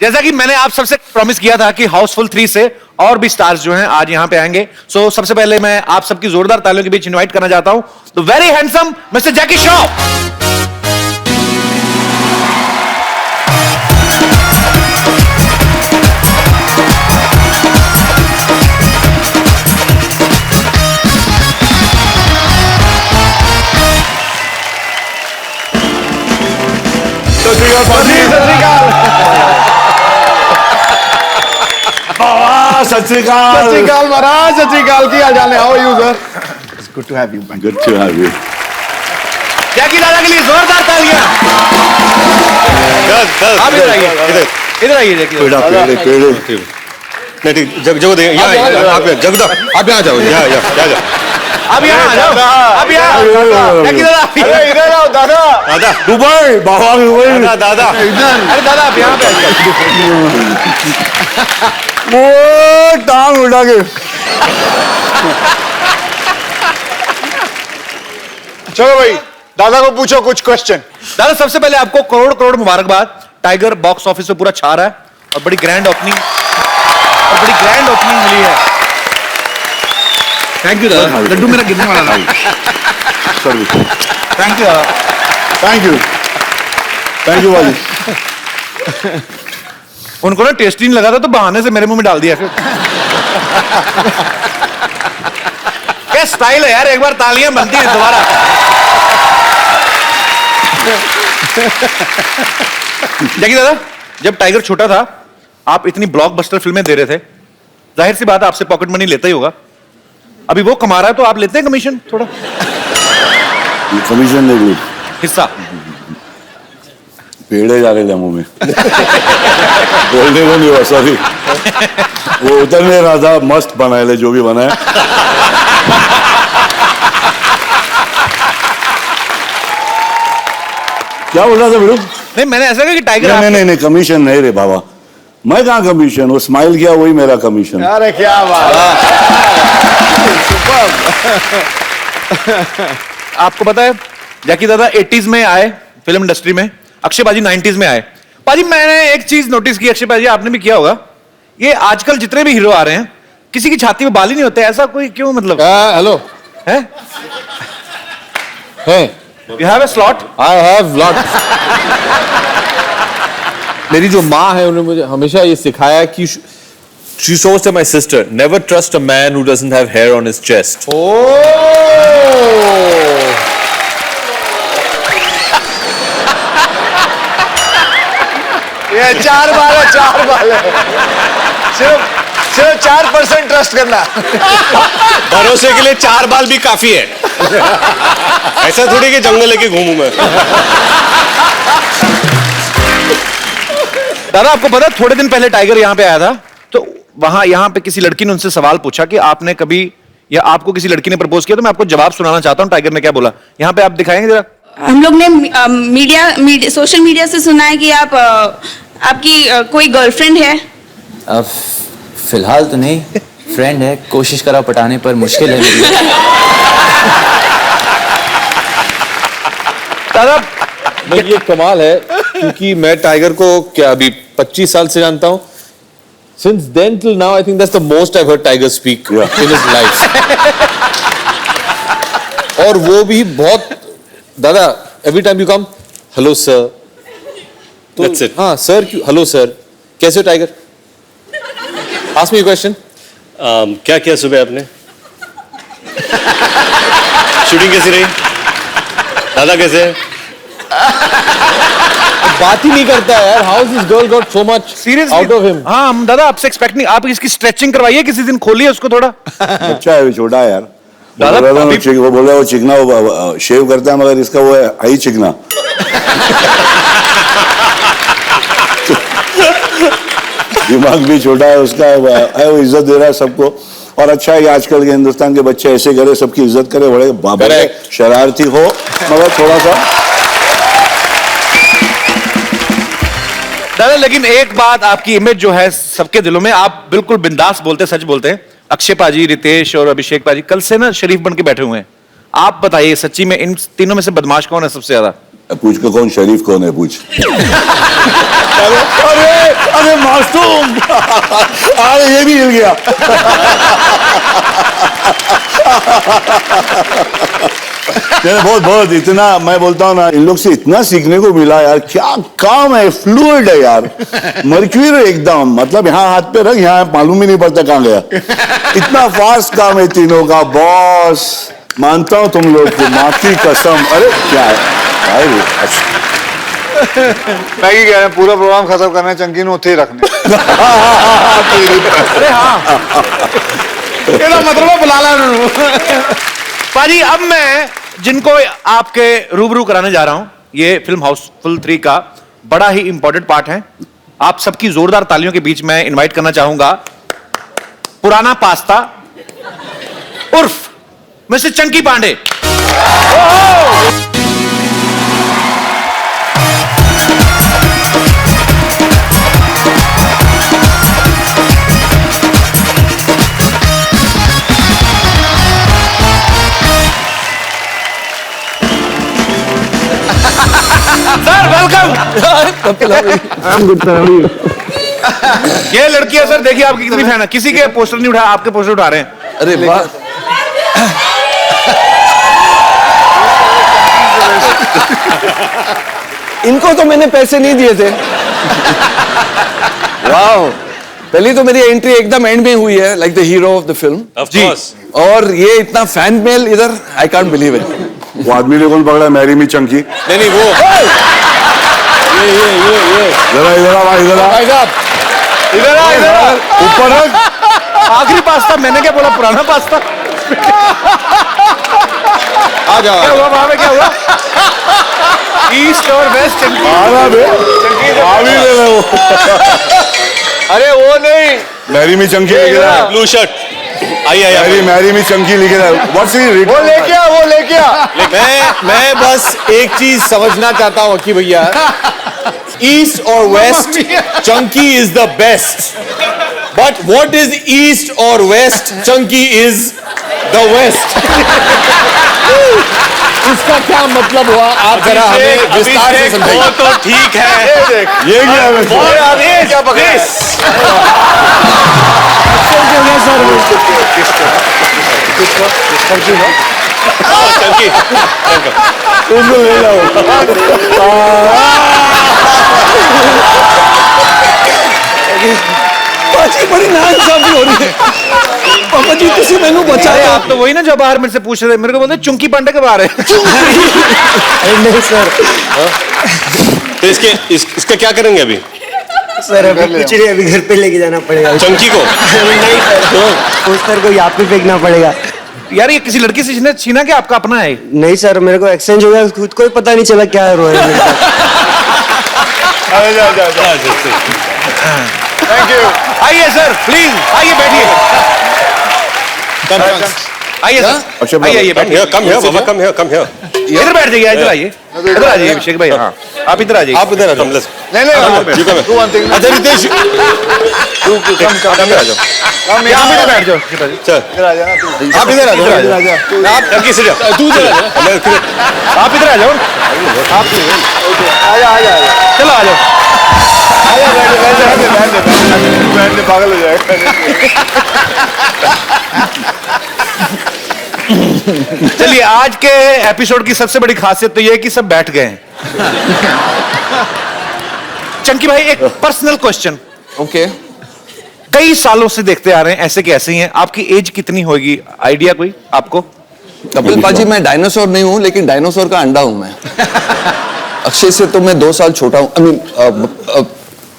जैसा कि मैंने आप सबसे प्रॉमिस किया था कि हाउसफुल 3 से और भी स्टार्स जो हैं आज यहां पे आएंगे। सो सबसे पहले मैं आप सबकी जोरदार तालियों के बीच इनवाइट करना चाहता हूं द वेरी हैंडसम मिस्टर जैकी श्रॉफ। सत श्री अकाल महाराज, सत श्री अकाल। की हाल चाल है? How are you sir? It's good to have you. Good to have you. Jackie दादा के लिए जोरदार तालियां। आप इधर आइए, इधर आइए जैकी दादा। नहीं ठीक, जग दे यहाँ आप जगदा, आप यहाँ जाओ, यहाँ जा। अब यहाँ आ जाओ, अब यहाँ जैकी दादा इधर आओ दादा। दादा दुबई, बाबा दुबई। दादा अरे दादा आप यहाँ पे आइए। वो टांग उठा के। चलो भाई, दादा को पूछो कुछ क्वेश्चन। दादा सबसे पहले आपको करोड़ करोड़ मुबारकबाद। टाइगर बॉक्स ऑफिस पे पूरा छा रहा है और बड़ी ग्रैंड ओपनिंग मिली है। थैंक यू दादा, लड्डू मेरा गिरने वाला था। थैंक यू दादा। थैंक यू वाली। उनको ना टेस्टी नहीं लगा था तो बहाने से मेरे मुंह में डाल दिया। क्या स्टाइल है यार, एक बार तालियां बनती हैं दोबारा। जैकी दादा, जब टाइगर छोटा था आप इतनी ब्लॉकबस्टर फिल्में दे रहे थे, जाहिर सी बात है आपसे पॉकेट मनी लेता ही होगा। अभी वो कमा रहा है तो आप लेते हैं कमीशन थोड़ा? कमीशन नहीं, हिस्सा पेड़े जा रहे थे मुंह में बोलने को नहीं हुआ सॉरी वो उतर नहीं रहा था मस्त बनाए ले जो भी बनाया क्या बोल रहा था बिल्कुल नहीं मैंने ऐसा कहा कि टाइगर नहीं कमीशन नहीं रे बाबा मैं कहाँ कमीशन वो स्माइल किया वही मेरा कमीशन अरे क्या बात आपको पता है जैकी दादा 80s में आए फिल्म इंडस्ट्री में, अक्षय पाजी 90s में आए। पाजी मैंने एक चीज नोटिस की, अक्षय पाजी आपने भी किया होगा, ये आजकल जितने भी हीरो आ रहे हैं किसी की छाती में बाल ही नहीं होते, ऐसा कोई क्यों? मतलब हेलो है you have a slot? I have lot. मेरी जो माँ है उन्होंने मुझे हमेशा ये सिखाया कि she shows to my sister, never trust a man who doesn't have hair on his chest. ये 4 बाल है सिर्फ 4% ट्रस्ट करना भरोसे के लिए 4 बाल भी काफी है ऐसा थोड़ी कि जंगल लेके घूमूं मैं। दादा आपको पता थोड़े दिन पहले टाइगर यहाँ पे आया था, तो वहां यहाँ पे किसी लड़की ने उनसे सवाल पूछा कि आपने कभी या आपको किसी लड़की ने प्रपोज किया, तो मैं आपको जवाब सुनाना चाहता हूँ टाइगर ने क्या बोला। यहाँ पे आप दिखाएंगे जरा। हम लोग ने सोशल मीडिया से सुना है कि आपकी कोई गर्लफ्रेंड है? फिलहाल तो नहीं, फ्रेंड है, कोशिश करा पटाने पर मुश्किल है मेरी। दादा ये कमाल है क्योंकि मैं टाइगर को क्या अभी 25 साल से जानता हूँ। Since then till now, I think that's the most I've heard Tiger speak in his life. और वो भी बहुत दादा every time you come, hello sir. That's it. हाँ sir क्यों? Hello sir. कैसे हो tiger? Ask me a question. क्या किया सुबह आपने? शूटिंग कैसी रही? दादा कैसे है? बात ही नहीं करता है यार। How has this girl got so much out of him? हाँ हम दादा आपसे एक्सपेक्ट नहीं, आप इसकी स्ट्रेचिंग करवाइए किसी दिन, खोलिए उसको थोड़ा। अच्छा है छोटा है यार दादा वो बोल रहा है वो चिकना वो शेव करता है मगर इसका वो है हाई चिकना दिमाग भी छोटा है उसका है वो इज्जत दे रहा है सबको और अच्छा है कि आजकल के हिंदुस्तान के बच्चे ऐसे करे सबकी इज्जत करे बड़े बाबा शरारती हो मगर थोड़ा सा। दादा लेकिन एक बात, आपकी इमेज जो है सबके दिलों में, आप बिल्कुल बिंदास बोलते, सच बोलते हैं। अक्षय पाजी, रितेश और अभिषेक पाजी कल से ना शरीफ बन के बैठे हुए हैं। आप बताइए सच्ची में इन तीनों में से बदमाश कौन है सबसे ज्यादा? पूछ को कौन शरीफ कौन है पूछ अरे मासूम अरे ये भी हिल गया बहुत बहुत इतना मैं बोलता हूँ ना इन लोग से इतना सीखने को मिला यार, क्या काम है, फ्लूइड है यार, मर्क्यूरी एकदम, मतलब यहाँ हाथ पे रख यहाँ मालूम ही नहीं पड़ता कहाँ गया, इतना फास्ट काम है तीनों का। बॉस मानता हूँ तुम लोग को, माँ की कसम। अरे क्या है मैं ही कह रहा पूरा प्रोग्राम खत्म करना है, चंकी ने उत्थे ही रखने। अरे हाँ मतलब बुला ला पाजी। अब मैं जिनको आपके रूबरू कराने जा रहा हूं, ये फिल्म हाउसफुल 3 का बड़ा ही इंपॉर्टेंट पार्ट है। आप सबकी जोरदार तालियों के बीच मैं इनवाइट करना चाहूंगा पुराना पास्ता उर्फ mister Chunky Pandey. Sir welcome. ये लड़की है सर, देखिए आपकी कितनी फैन है, किसी के पोस्टर नहीं उठा, आपके पोस्टर उठा रहे हैं। अरे वाह इनको तो मैंने पैसे नहीं दिए थे। वाह पहली तो मेरी एंट्री एकदम एंड में हुई है, like the hero of the film. Of course. और ये इतना फैन मेल इधर, आई कांट बिलीव इट। वो आदमी ने कौन पकड़ा, मैरी मी चंकी। नहीं वो ये जरा इधर आ भाई, इधर आ भाई साहब, इधर आ, इधर आ। ऊपर रख। आखिरी पास्ता, मैंने क्या बोला, पुराना पास्ता। आ जाओ। क्या हुआ वहां पे, क्या हुआ? ईस्ट और वेस्ट चंकी। आना बे आवी ले लो अरे वो नहीं, मैरी मी चंकी लिख रहा है ब्लू शर्ट। आइए मैरी मी चंकी लिख रहा है व्हाट्स ही वो लेके आ, वो लेके आ। मैं बस एक चीज समझना चाहता हूँ कि भैया ईस्ट और west Chunky is the best but what is east और west Chunky is the west इसका क्या मतलब हुआ आप जरा हमें विस्तार से समझाइए। वो तो ठीक है। ये क्या है वैसे? और आगे क्या पकड़ा है? चंकी उसको ले जाओ पाजी बड़ी नाइंसाफी हो रही है पापा जी किसी मैनू बचा अरे आप तो वही ना जो बाहर मेरे से पूछ रहे थे, मेरे को बोलते चुंकी पांडे के बाहर है। नहीं सर तो इसका क्या करेंगे अभी? सर अभी कुछ नहीं, अभी घर पे लेके जाना पड़ेगा चंकी को नहीं सर पोस्टर को यहाँ पे फेंकना पड़ेगा। यार ये किसी लड़की से जिसने छीना क्या आपका अपना है? नहीं सर मेरे को एक्सचेंज हो गया, खुद को ही पता नहीं चला क्या हो रहा है मेरे साथ। Thank you. आइए सर प्लीज आइए बैठिए। आइए सर आइए आइए बैठिए। कम है बाबा, कम है इधर बैठ जाइए, इधर आइए, इधर आ जाइए अभिषेक भाई। हाँ आप इधर आ जाइए। आप इधर आ जाओ। नहीं तू वन थिंग अच्छा रितेश तू कम आ जाओ यहाँ पे बैठ जाओ। चल इधर आ जाना तू। आप इधर आ जाओ आप चंकी से जाओ तू इधर आ जा आप इधर आ जाओ। आप आजा आजा आजा चलो आ जाओ। बैठ दे पागल हो जाएगा। चलिए आज के एपिसोड की सबसे बड़ी खासियत तो ये है कि सब बैठ गए हैं। चंकी भाई एक पर्सनल क्वेश्चन। ओके कई सालों से देखते आ रहे हैं ऐसे के ऐसे ही हैं, आपकी एज कितनी होगी आइडिया कोई आपको? कपिल पाजी मैं डायनासोर नहीं हूँ लेकिन डायनासोर का अंडा हूँ मैं। अक्षय से तो मैं 2 साल छोटा हूँ। आई मीन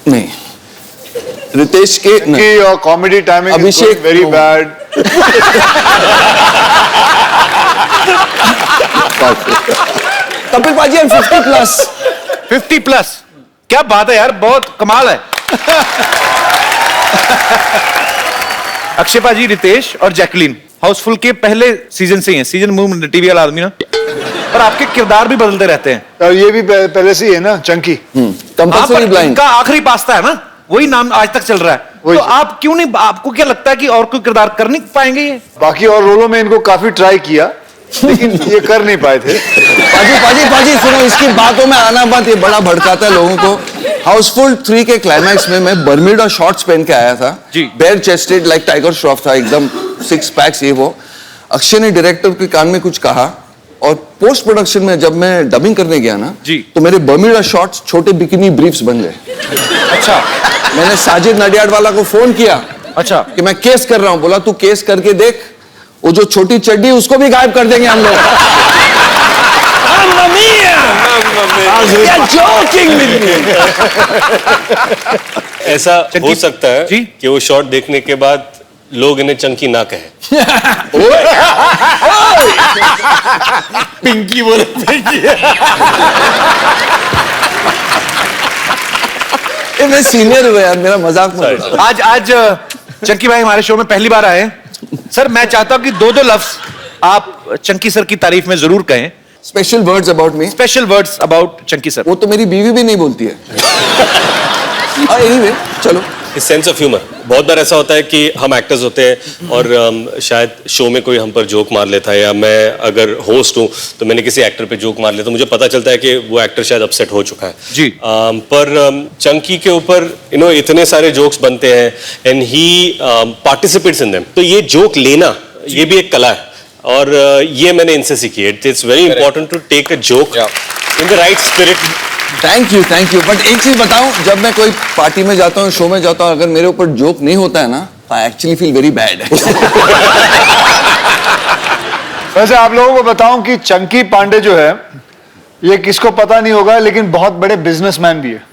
नहीं रितेश के कि your comedy timing Abhishek very bad. Kapil पाजी 50 प्लस 50 प्लस क्या बात है यार, बहुत कमाल है। अक्षय पाजी, रितेश और जैकलीन हाउसफुल के पहले सीजन से ही हैं। सीजन मूव टीवी वाला आदमी ना, पर आपके किरदार भी बदलते रहते हैं। और ये भी पहले से ही है ना चंकी। कंपल्सरी ब्लाइंड इनका आखिरी पास्ता है ना, वही नाम आज तक चल रहा है। तो आप क्यों नहीं, आपको क्या लगता है कि और कोई किरदार कर नहीं पाएंगे ये? बाकी और रोलों में इनको काफी ट्राई किया लेकिन ये कर नहीं पाए थे। पाजी सुनो, इसकी बातों में आना मत, ये बड़ा भड़काता है लोगों को। हाउसफुल 3 के क्लाइमैक्स में मैं बर्म्यूडा शॉर्ट्स पहन के आया था जी। Bare chested like Tiger Shroff था एकदम, 6 पैक्स ये वो। अक्षय ने डायरेक्टर के कान में कुछ कहा और पोस्ट प्रोडक्शन में जब मैं डबिंग करने गया ना जी। तो मेरे बर्म्यूडा शॉर्ट्स छोटे बिकिनी ब्रीफ्स बन गए। अच्छा मैंने साजिद नडियाड वाला को फोन किया अच्छा कि मैं केस कर रहा हूं। बोला तू केस करके देख, वो जो छोटी चड्डी उसको भी गायब कर देंगे हम लोग। ऐसा हो सकता है जी? कि वो शॉट देखने के बाद लोग इन्हें चंकी ना कहें। पिंकी बोले पिंकी। मैं सीनियर हुआ यार, मेरा मजाक मत उड़ाओ। आज चंकी भाई हमारे शो में पहली बार आए हैं। सर मैं चाहता हूं कि 2 लफ्ज आप चंकी सर की तारीफ में जरूर कहें। Special words about me. Special words about Chunky sir. वो तो मेरी बीवी भी नहीं बोलती है। एनीवे चलो। सेंस ऑफ ह्यूमर, बहुत बार ऐसा होता है कि हम एक्टर्स होते हैं और शायद शो में कोई हम पर जोक मार लेता है, या मैं अगर होस्ट हूं तो मैंने किसी एक्टर पे जोक मार लिया तो मुझे पता चलता है कि वो एक्टर शायद अपसेट हो चुका है जी। पर चंकी के ऊपर इतने सारे जोक्स बनते हैं and he participates in them, तो ये जोक लेना ये भी एक कला है और ये मैंने इनसे सीखी है। It's very important to take a joke in the right spirit. Thank you but एक चीज बताऊं, जब मैं कोई पार्टी में जाता हूँ, शो में जाता हूँ, अगर मेरे ऊपर जोक नहीं होता है ना तो I actually feel very bad. वैसे आप लोगों को बताऊं कि चंकी पांडे जो है ये किसको पता नहीं होगा लेकिन बहुत बड़े बिजनेसमैन भी है।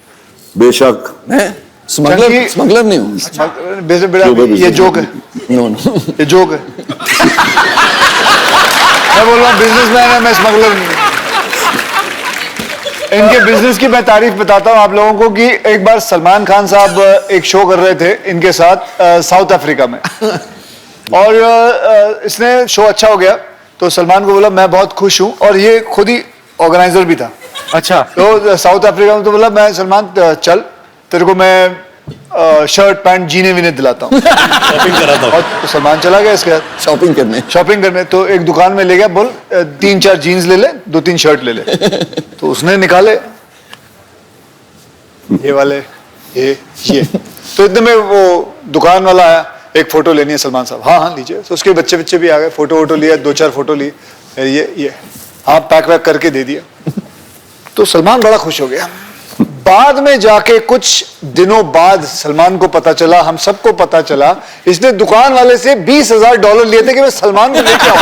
बेशक मैं स्मगलर नहीं हूँ। ये जोक है। नो ये जोक है। मैं बोल रहा हूँ बिजनेसमैन है, मैं स्मगलर नहीं हूँ। इनके बिजनेस की मैं तारीफ बताता हूँ आप लोगों को कि एक बार सलमान खान साहब एक शो कर रहे थे इनके साथ साउथ अफ्रीका में और इसने शो अच्छा हो गया तो सलमान को बोला मैं बहुत खुश हूँ और ये खुद ही ऑर्गेनाइजर भी था। अच्छा। तो साउथ अफ्रीका में तो बोला मैं सलमान चल तेरे को मैं शर्ट पैंट जीने वीने दिलाता हूँ शॉपिंग कराता हूँ। और तो सलमान चला गया इसके साथ शॉपिंग करने तो एक दुकान में ले गया बोल 3-4 जीन्स ले ले 2-3 शर्ट ले ले तो उसने निकाले ये वाले ये तो इतने में वो दुकान वाला आया एक फोटो लेनी है सलमान साहब हाँ लीजिए तो उसके बच्चे भी आ गए फोटो लिया 2-4 फोटो ली ये हाँ पैक वैक करके दे दिया तो सलमान बड़ा खुश हो गया। बाद में जाके कुछ दिनों बाद सलमान को पता चला हम सबको पता चला इसने दुकान वाले से $20,000 लिए थे कि मैं सलमान को लेके आऊं।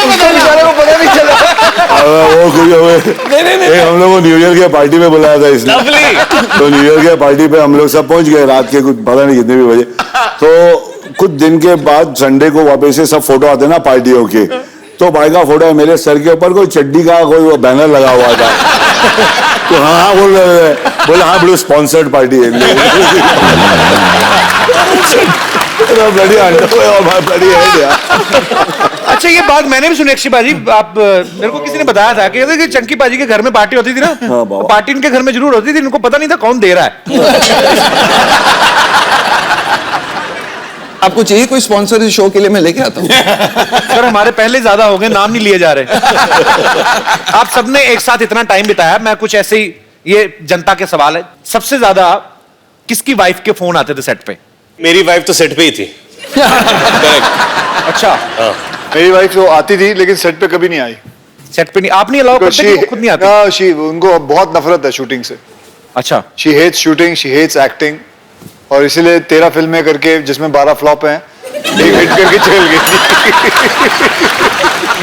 बेचारे को पता नहीं चला। वो कुछ हम लोग को न्यू ईयर के पार्टी में बुलाया था इसने तो न्यू ईयर के पार्टी पे हम लोग सब पहुंच गए रात के कुछ पता नहीं कितने भी बजे तो कुछ दिन के बाद संडे को वापस से सब फोटो आते ना पार्टियों के तो भाई का फोटो है मेरे सर के ऊपर कोई चड्डी का कोई बैनर लगा हुआ था तो हाँ बोले हाँ बोलो स्पॉन्सर्ड पार्टी है अच्छा ये बात मैंने भी सुनी अक्षय बाजी आप मेरे को किसी ने बताया था कि चंकी बाजी के घर में पार्टी होती थी ना तो पार्टी इनके घर में जरूर होती थी इनको पता नहीं था कौन दे रहा है। आपको चाहिए कोई स्पॉन्सर इस शो के लिए मैं लेके आता हूँ सर हमारे पहले ज्यादा हो गए नाम नहीं लिए जा रहे आप सबने एक साथ इतना टाइम बिताया मैं कुछ ऐसे ही ये जनता के सवाल है सबसे ज्यादा किसकी वाइफ के फोन आते थे सेट पे? मेरी वाइफ तो सेट पे ही थी। अच्छा मेरी वाइफ तो आती थी लेकिन सेट पे कभी नहीं आई। सेट पे नहीं आप नहीं अलाउ करते कि वो खुद नहीं आती? उनको बहुत नफरत है शूटिंग से। अच्छा she hates shooting she hates acting और इसीलिए 13 फिल्में करके जिसमें 12 फ्लॉप हैं एक हिट करके चल गई।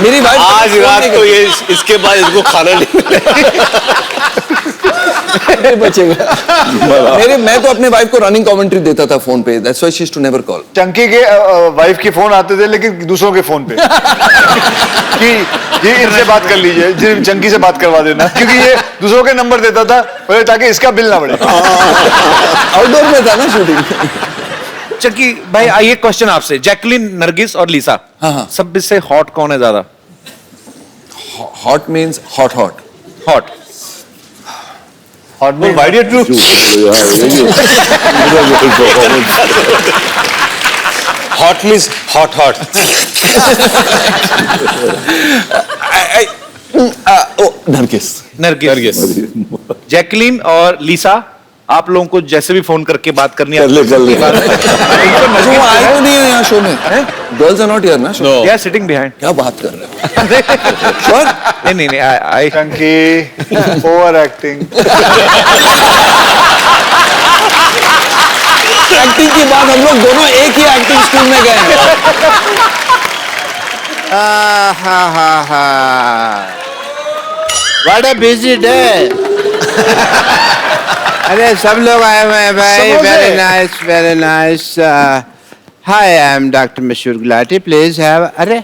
मेरी वाइफ आज रात को ये इसके बाद इसको खाना नहीं बचेगा। मैं तो अपने वाइफ को रनिंग कमेंट्री देता था फोन पे that's why she used to never call. Chunky के वाइफ के फोन आते थे लेकिन दूसरों के फोन पे कि ये इनसे बात कर लीजिए चंकी से बात करवा देना क्योंकि ये दूसरों के नंबर देता था ताकि इसका बिल ना बढ़े। आउटडोर में था ना शूटिंग। चंकी भाई आइए क्वेश्चन आपसे जैकलिन नरगिस और लीसा सब इससे हॉट कौन है ज्यादा? Hot means hot hot Why did you hot means hot Nargis Jacqueline और लीसा आप लोगों को जैसे भी फोन करके बात करनी है कर ले वो आए तो नहीं है यहाँ शो में गर्ल्स आर नॉट हियर ना दे आर सिटिंग बिहाइंड क्या बात कर रहे हो श्योर नहीं आई चंकी ओवर एक्टिंग एक्टिंग की बात हम लोग दोनों एक ही एक्टिंग स्कूल में गए हैं। What a busy day. अरे सब लोग आए हुए हैं भाई very nice hi I am doctor मशहूर गुलाटी प्लीज हैव अरे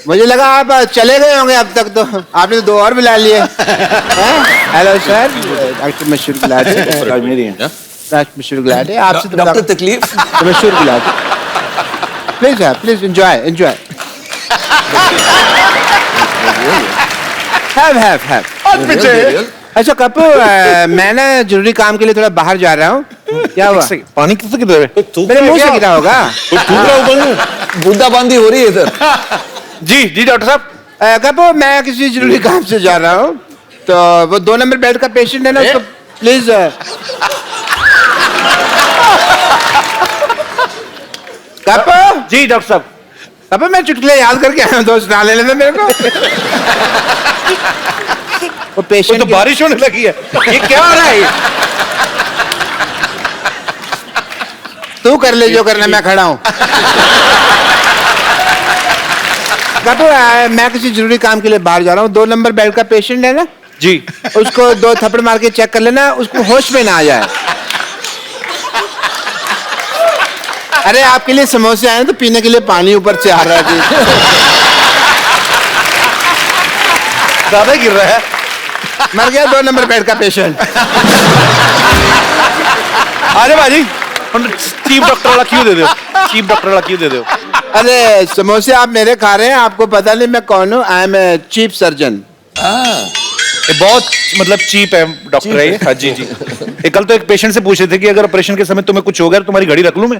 मुझे लगा आप चले गए होंगे अब तक तो आपने तो 2 और बुला लिए। हेलो सर डॉक्टर मशहूर गुलाटी डॉक्टर मशहूर गुलाटी आपसे तो डॉक्टर तकलीफ मशहूर गुलाटी प्लीज एंजॉय हैव अच्छा कपूर मैं ना जरूरी काम के लिए थोड़ा बाहर जा रहा हूँ क्या हुआ? पानी किससे गिर रहा है? मेरे मुंह से गिरा होगा। बूंदा बांदी हो रही है इधर। जी डॉक्टर साहब कपूर मैं किसी जरूरी काम से जा रहा हूँ तो वो 2 नंबर बेड का पेशेंट है ना उसको प्लीज कपूर। जी डॉक्टर साहब कपूर मैं चुटकुले याद करके आया हूँ दोस्त ना ले लेना मेरे को। वो पेशेंट तो बारिश होने लगी है ये क्या हो रहा है? तू कर ले जो करना मैं खड़ा हूँ। मैं किसी जरूरी काम के लिए बाहर जा रहा हूँ 2 नंबर बेड का पेशेंट है ना जी उसको 2 थप्पड़ मार के चेक कर लेना उसको होश में ना आ जाए। अरे आपके लिए समोसे आए हैं तो पीने के लिए पानी ऊपर से आ रहा है जी। ज्यादा गिर रहा है। मर गया 2 नंबर बेड का पेशेंट। अरे भाजी चीफ डॉक्टर वाला क्यों दे दो, चीफ डॉक्टर वाला क्यों दे दो। अरे समोसे आप मेरे खा रहे हैं, आपको पता नहीं मैं कौन हूँ। I am a chief surgeon. ये बहुत मतलब चीप है डॉक्टर है ये। हाँ जी जी। ये कल तो एक पेशेंट से पूछ रहे थे कि अगर ऑपरेशन के समय तुम्हें कुछ हो गया तो तुम्हारी घड़ी रख लूं मैं।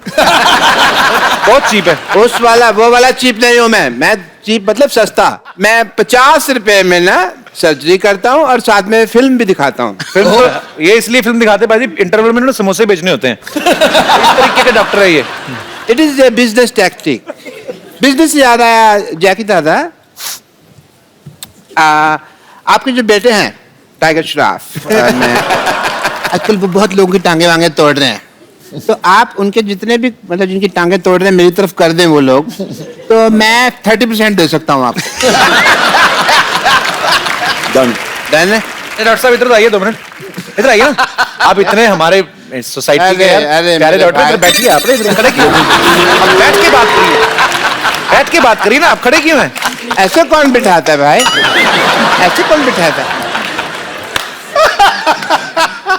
बहुत चीप है। उस वाला वो वाला चीप नहीं हूँ मैं चीप मतलब सस्ता। मैं 50 रुपए में ना सर्जरी करता हूँ और साथ में फिल्म भी दिखाता हूँ। फिल्म तो ये इसलिए फिल्म दिखाते भाजी इंटरवल में ना समोसे बेचने होते हैं। इस तरीके के डॉक्टर है ये। It is a business tactic. Business से याद आया जैकी दादा, आपके जो बेटे हैं टाइगर श्रॉफ में आजकल वो बहुत लोगों की टांगे वांगे तोड़ रहे हैं, तो आप उनके जितने भी मतलब जिनकी टांगे तोड़ रहे हैं मेरी तरफ कर दें वो लोग, तो मैं 30% दे सकता हूँ आपको। डन। डन है? डॉक्टर साहब इधर आइए 2 मिनट, इधर आइए ना। आप इतने हमारे सोसाइटी के प्यारे डॉक्टर, बैठिए आप इधर खड़े क्यों? अब बैठ के बात करिए, बैठ के बात करिए ना, आप खड़े क्यों हैं? ऐसे कौन बिठाता है भाई, ऐसे कौन बिठाता है?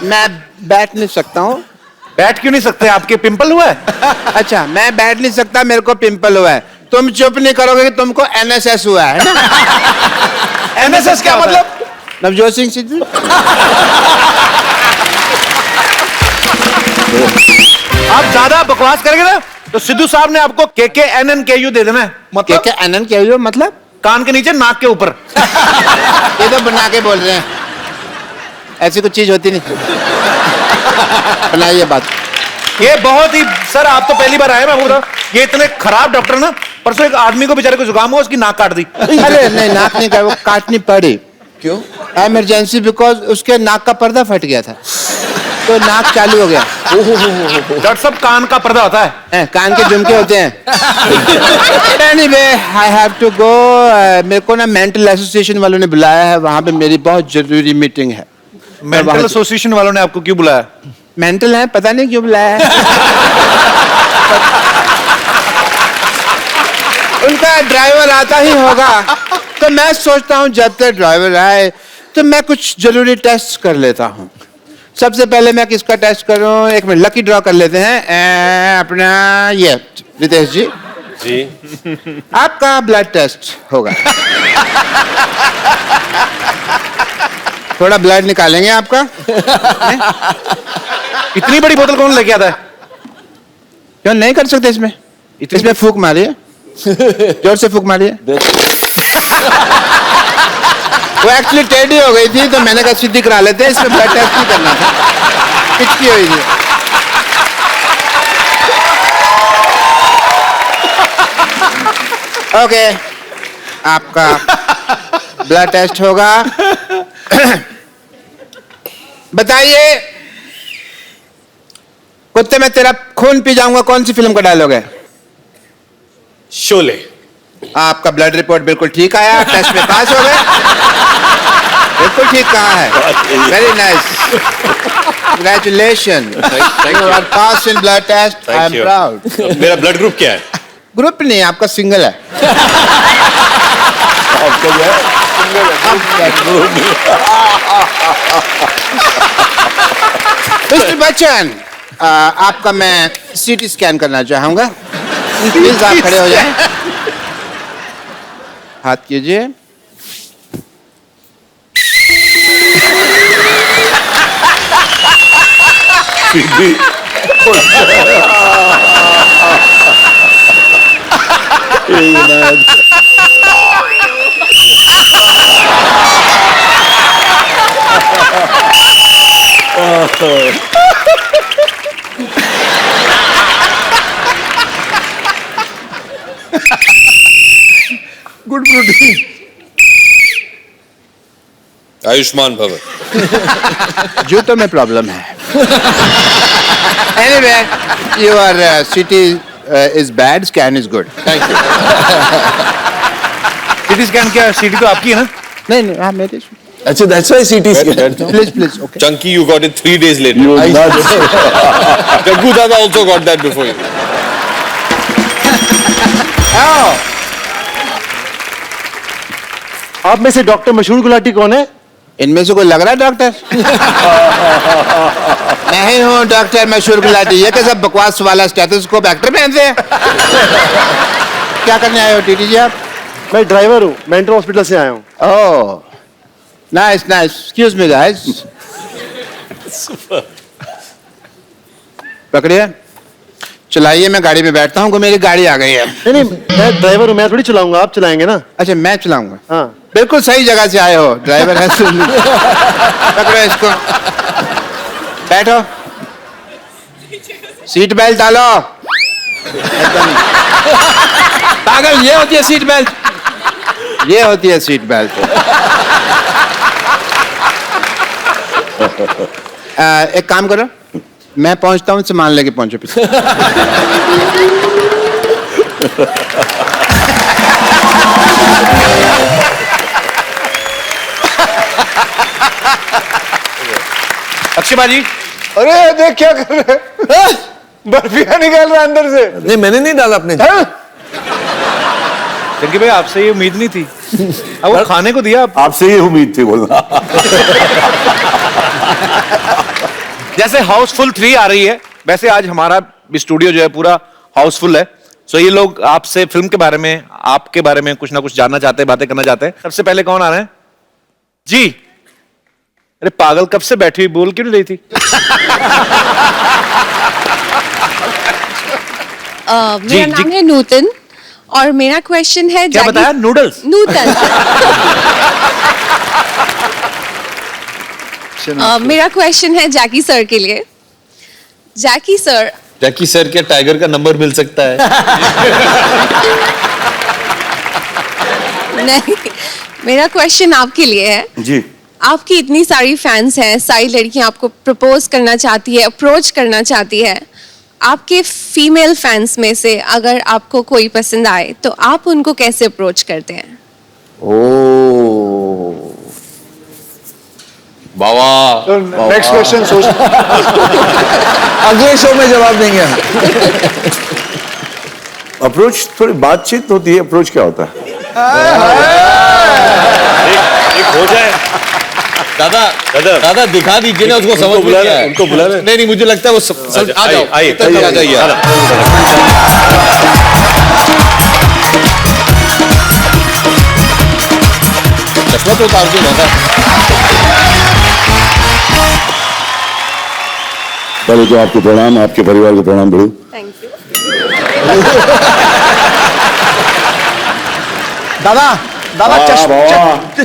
मैं बैठ नहीं सकता हूँ। बैठ क्यों नहीं सकते, आपके पिंपल हुआ है? अच्छा मैं बैठ नहीं सकता, मेरे को पिंपल हुआ है। तुम चुप नहीं करोगे कि तुमको NSS हुआ है ना? NSS क्या मतलब? नवजोत सिंह सिद्धू। आप ज्यादा बकवास करेंगे ना तो सिद्धू साहब ने आपको KKNNKU दे देना है। मतलब KKNNKU मतलब कान के नीचे नाक के ऊपर। ये तो बना के बोल रहे हैं, ऐसी कुछ चीज होती नहीं। बनाइए बात। ये बहुत ही सर, आप तो पहली बार आए, मैं आपको बताऊं, ये इतने खराब डॉक्टर ना, परसों एक आदमी को बेचारे को जुकाम हुआ, उसकी नाक काट दी। अरे नहीं नाक नहीं, वो काटनी पड़ी। क्यों? इमरजेंसी, बिकॉज उसके नाक का पर्दा फट गया था तो नाक चालू हो गया। डॉक्टर साहब कान का पर्दा होता है, कान के झुमके होते हैं। Anyway I have to go. मेरे को ना मेंटल एसोसिएशन वालों ने बुलाया है, वहां पे मेरी बहुत जरूरी मीटिंग है। मेंटल एसोसिएशन वालों ने आपको क्यों बुलाया? मेंटल है, पता नहीं क्यों बुलाया है। उनका ड्राइवर आता ही होगा, तो मैं सोचता हूँ जब तक ड्राइवर आए तो मैं कुछ जरूरी टेस्ट कर लेता हूँ। सबसे पहले मैं किसका टेस्ट करूँ, एक मिनट लकी ड्रॉ कर लेते हैं। अपना ये रितेश जी जी आपका ब्लड टेस्ट होगा। थोड़ा ब्लड निकालेंगे आपका। इतनी बड़ी बोतल कौन लेके आता है? क्यों नहीं कर सकते इसमें? इसमें फूंक मारिए, जोर से फूंक मारिए। वो एक्चुअली टेढ़ी हो गई थी तो मैंने कहा सीधी करा लेते हैं, इसमें ब्लड टेस्ट नहीं करना था, पिचकी हुई थी। ओके आपका ब्लड टेस्ट होगा। बताइए कुत्ते मैं तेरा खून पी जाऊंगा कौन सी फिल्म का डायलॉग है? शोले। आपका ब्लड रिपोर्ट बिल्कुल ठीक आया, टेस्ट में पास हो गए। बिल्कुल ठीक कहा है, very nice, congratulation, you are pass in blood test, I am proud. मेरा ब्लड ग्रुप क्या है? ग्रुप नहीं, आपका सिंगल है। मिस्टर बच्चन, आपका मैं CT स्कैन करना चाहूंगा, प्लीज आप खड़े हो जाएं, हाथ कीजिए। Good protein. आयुष्मान भव। जूतों में प्रॉब्लम है। Anyway, your CT is bad, scan is good. Thank you. CT scan क्या? CT तो आपकी है ना? नहीं नहीं, हाँ मेरे। अच्छा that's why CT scan. Please, okay. Chunky, you got it 3 days later. You nuts. Jaggu Dada also got that before you. आओ। आप में से डॉक्टर मशहूर गुलाटी कौन है? इनमें से कोई लग रहा है डॉक्टर? नहीं हूँ डॉक्टर मशहूर गुलाटी। ये कैसा बकवास वाला स्टेथोस्कोप एक्टर पहनते हैं? क्या करने आए हो टीटी जी आप? मैं ड्राइवर हूँ, मेंटल हॉस्पिटल से आया हूँ। Oh nice nice, excuse me guys. पकड़िए, चलाइए, मैं गाड़ी में बैठता हूँ, मेरी गाड़ी आ गई है। नहीं मैं ड्राइवर हूँ, मैं थोड़ी चलाऊंगा, आप चलाएंगे ना। अच्छा मैं चलाऊंगा? हाँ बिल्कुल सही जगह से आए हो, ड्राइवर है। पकड़ो इसको, बैठो, सीट बेल्ट डालो। पागल, ये होती है सीट बेल्ट, ये होती है सीट बेल्ट। एक काम करो, मैं पहुंचता हूँ, सामान लेके पहुंचो पीछे। अक्षय भाजी, अरे देख क्या कर रहे हैं? बर्फिया निकाल रहा है अंदर से। नहीं मैंने नहीं डाला अपने। जंकी भाई आपसे ये उम्मीद नहीं थी। अब वो खाने को दिया आपसे ही उम्मीद थी बोलना। जैसे हाउसफुल 3 आ रही है, वैसे आज हमारा स्टूडियो जो है पूरा हाउसफुल है। सो ये लोग आपसे फिल्म के बारे में, आपके बारे में कुछ ना कुछ जानना चाहते हैं, बातें करना चाहते हैं। सबसे पहले कौन आ रहे हैं जी? अरे पागल, कब से बैठी हुई, बोल क्यों नहीं रही थी? मेरा नाम है नूतन और मेरा क्वेश्चन है, क्या बताया? नूडल्स? नूतन। मेरा क्वेश्चन है जैकी सर के लिए। जैकी सर क्या टाइगर का नंबर मिल सकता है? नहीं, मेरा क्वेश्चन आपके लिए है जी। आपकी इतनी सारी फैंस हैं, सारी लड़कियां आपको प्रपोज करना चाहती है, अप्रोच करना चाहती है। आपके फीमेल फैंस में से अगर आपको कोई पसंद आए तो आप उनको कैसे अप्रोच करते हैं? बाबा नेक्स्ट क्वेश्चन सोच। अगले शो में जवाब देंगे हम। अप्रोच थोड़ी बातचीत होती है, अप्रोच क्या होता है? एक हो जाए। दादा दिखा दीजिए ना उसको, समझ में आया। उनको बुला रहे। नहीं मुझे लगता है वो आ जाओ, आइए आ जाइए। चश्मा तो उतार के दादा। पहले तो आपको प्रणाम, आपके परिवार को प्रणाम बड़ू। Thank you. दादा दादा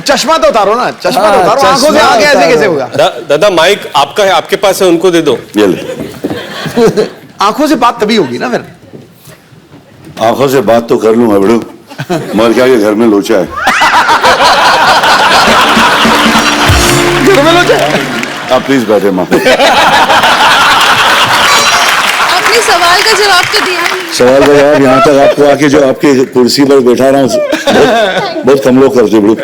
चश्मा तो उतारो ना, चश्मा तो उतारो, आंखों से आगे ऐसे कैसे होगा? दादा माइक आपका है, आपके पास है, उनको दे दो। ये ले। आंखों से बात तभी होगी ना फिर। आंखों से बात तो कर लूंगा बड़ू, मर क्या के घर में लोचा है। घर में लोचा? आप प्लीज बैठे माँ। आपने सवाल का जवाब तो दिया नहीं। सवाल का जवाब यहाँ तक आपको आके जो आपके कुर्सी पर बैठा रहा हूँ, बहुत कम लोग करते बड़ू।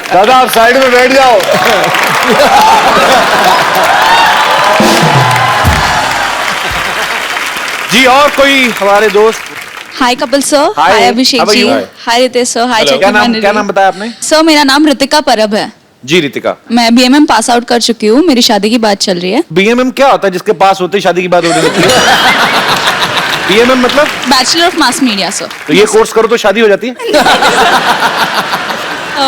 दादा आप साइड में बैठ जाओ। जी और कोई हमारे दोस्त? Hi Kapil sir, Hi. Hi Abhishek How are जी, you? Hi Ritesh sir, hi क्या नाम बताया आपने? सर मेरा नाम रितिका परब है। जी रितिका। मैं बीएमएम पास आउट कर चुकी हूँ, मेरी शादी की बात चल रही है। बीएमएम क्या होता है जिसके पास होते ही शादी की बात हो रही है? बीएमएम मतलब? Bachelor of mass media sir. तो ये कोर्स करो तो शादी हो जाती है?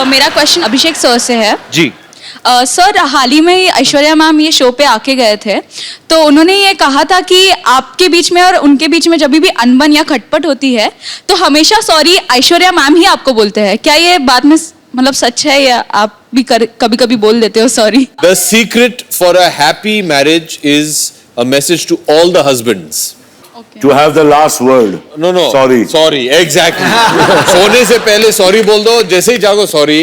मेरा क्वेश्चन अभिषेक सर से है। जी। सर हाल ही में ऐश्वर्या मैम ये शो पे आके गए थे, तो उन्होंने ये कहा था कि आपके बीच में और उनके बीच में जब भी अनबन या खटपट होती है तो हमेशा सॉरी ऐश्वर्या मैम ही आपको बोलते हैं। क्या ये बात में मतलब सच है या आप भी कभी कभी बोल देते हो sorry? The secret for a happy marriage is a message to all the husbands. To have the last word. No. Sorry. Exactly. सोने से पहले सॉरी बोल दो, जैसे ही जागो सॉरी।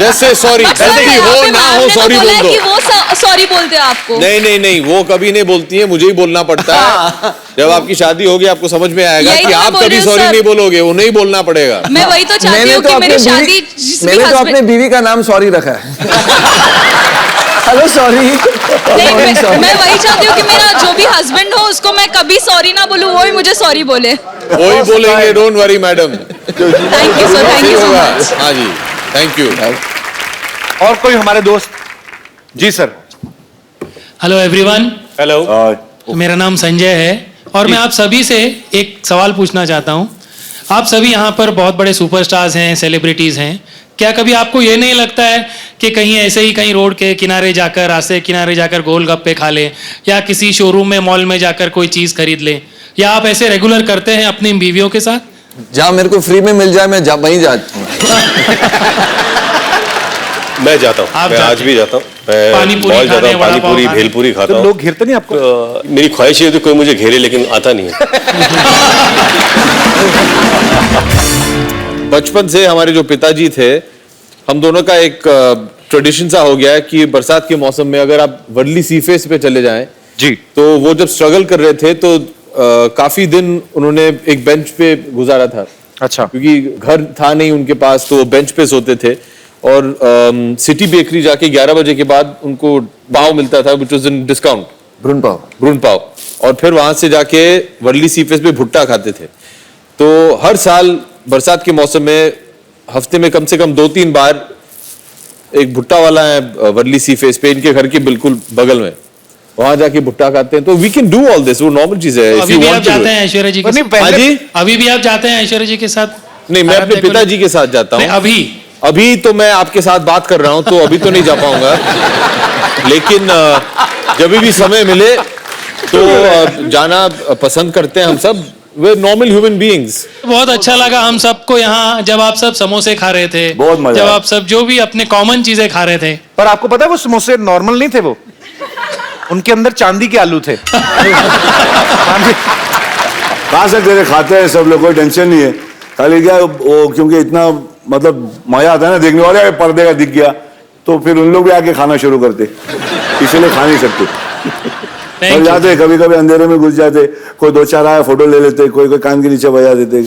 जैसे सॉरी, गलती हो ना हो सॉरी बोल दो। कि वो सॉरी बोलते हैं आपको? नहीं, वो कभी नहीं बोलती है, मुझे ही बोलना पड़ता है। जब आपकी शादी होगी आपको समझ में आएगा कि आप कभी सॉरी नहीं बोलोगे, उन्हें ही बोलना पड़ेगा। मैं वही तो चाहती हूँ कि मेरी शादी मैंने तो अपने बीवी का नाम सॉरी रखा है। हेलो सॉरी नहीं मैं वही चाहती हूँ कि मेरा जो भी हस्बैंड हो उसको मैं कभी सॉरी ना बोलूँ, वो ही मुझे सॉरी बोले। वही बोलेंगे, don't worry madam. Thank you so much. हाँ जी, थैंक यू। और कोई हमारे दोस्त? जी सर। हेलो एवरीवन, हेलो, मेरा नाम संजय है और मैं आप सभी से एक सवाल पूछना चाहता हूँ। आप सभी यहाँ पर बहुत बड़े सुपरस्टार्स हैं, सेलिब्रिटीज़ हैं। क्या कभी आपको ये नहीं लगता है कि कहीं ऐसे ही कहीं रोड के किनारे जाकर, रास्ते के किनारे जाकर गोलगप्पे खा लें, या किसी शोरूम में, मॉल में जाकर कोई चीज़ खरीद लें, या आप ऐसे रेगुलर करते हैं अपनी बीवियों के साथ? जहाँ मेरे को फ्री में मिल जाए मैं वहीं जाता हूँ। मैं जाता हूँ, मैं आज भी जाता हूँ, मैं मॉल जाता हूँ, पानी पूरी भेलपूरी खाता हूँ। लोग घेरते नहीं आपको? मेरी ख्वाहिश ये थी कोई मुझे घेरे, लेकिन आता नहीं है। बचपन से हमारे जो पिताजी थे, हम दोनों का एक ट्रेडिशन सा हो गया है कि बरसात के मौसम में अगर आप वर्ली सी फेस पे चले जाएं जी, तो वो जब स्ट्रगल कर रहे थे तो काफी दिन उन्होंने एक बेंच पे गुजारा था। अच्छा। क्योंकि घर था नहीं उनके पास, तो वो बेंच पे सोते थे और सिटी बेकरी जाके 11 बजे के बाद उनको पाव मिलता था, विच वाज इन डिस्काउंट, भ्रूण पाव, और फिर वहां से जाके वर्ली सी फेस पे भुट्टा खाते थे। तो हर साल बरसात के मौसम में हफ्ते में कम से कम 2-3 बार एक भुट्टा वाला है वर्ली सी फेस पे, इनके घर के बिल्कुल बगल में, वहां जाके भुट्टा खाते हैं। तो we can do all this, वो नॉर्मल चीज है। अभी भी आप जाते हैं ऐश्वर्या जी के साथ? हाँ जी, अभी भी आप जाते हैं ऐश्वर्या जी के साथ? नहीं, मैं अपने पिताजी के साथ जाता हूँ। अभी तो मैं आपके साथ बात कर रहा हूँ, तो अभी तो नहीं जा पाऊंगा, लेकिन जब भी समय मिले तो जाना पसंद करते हैं हम सब। वे नॉर्मल ह्यूमन बीइंग्स। बहुत अच्छा लगा हम सबको यहाँ जब आप सब समोसे खा रहे थे, बहुत मजा जब आया। आप सब जो भी अपने कॉमन चीजें खा रहे थे। पर आपको पता है वो समोसे नॉर्मल नहीं थे, वो उनके अंदर चांदी के आलू थे। खा सकते थे, खाते हैं सब लोग, कोई टेंशन नहीं है। खाली क्या वो, क्योंकि इतना मतलब मजा आता है ना देखने वाले, पर्दे का दिख गया तो फिर उन लोग भी आके खाना शुरू करते, इसलिए खा नहीं सकते। और जाते कभी कभी अंधेरे में घुस जाते, कोई 2-4 आया फोटो ले लेते, कोई कान के नीचे बजा देते,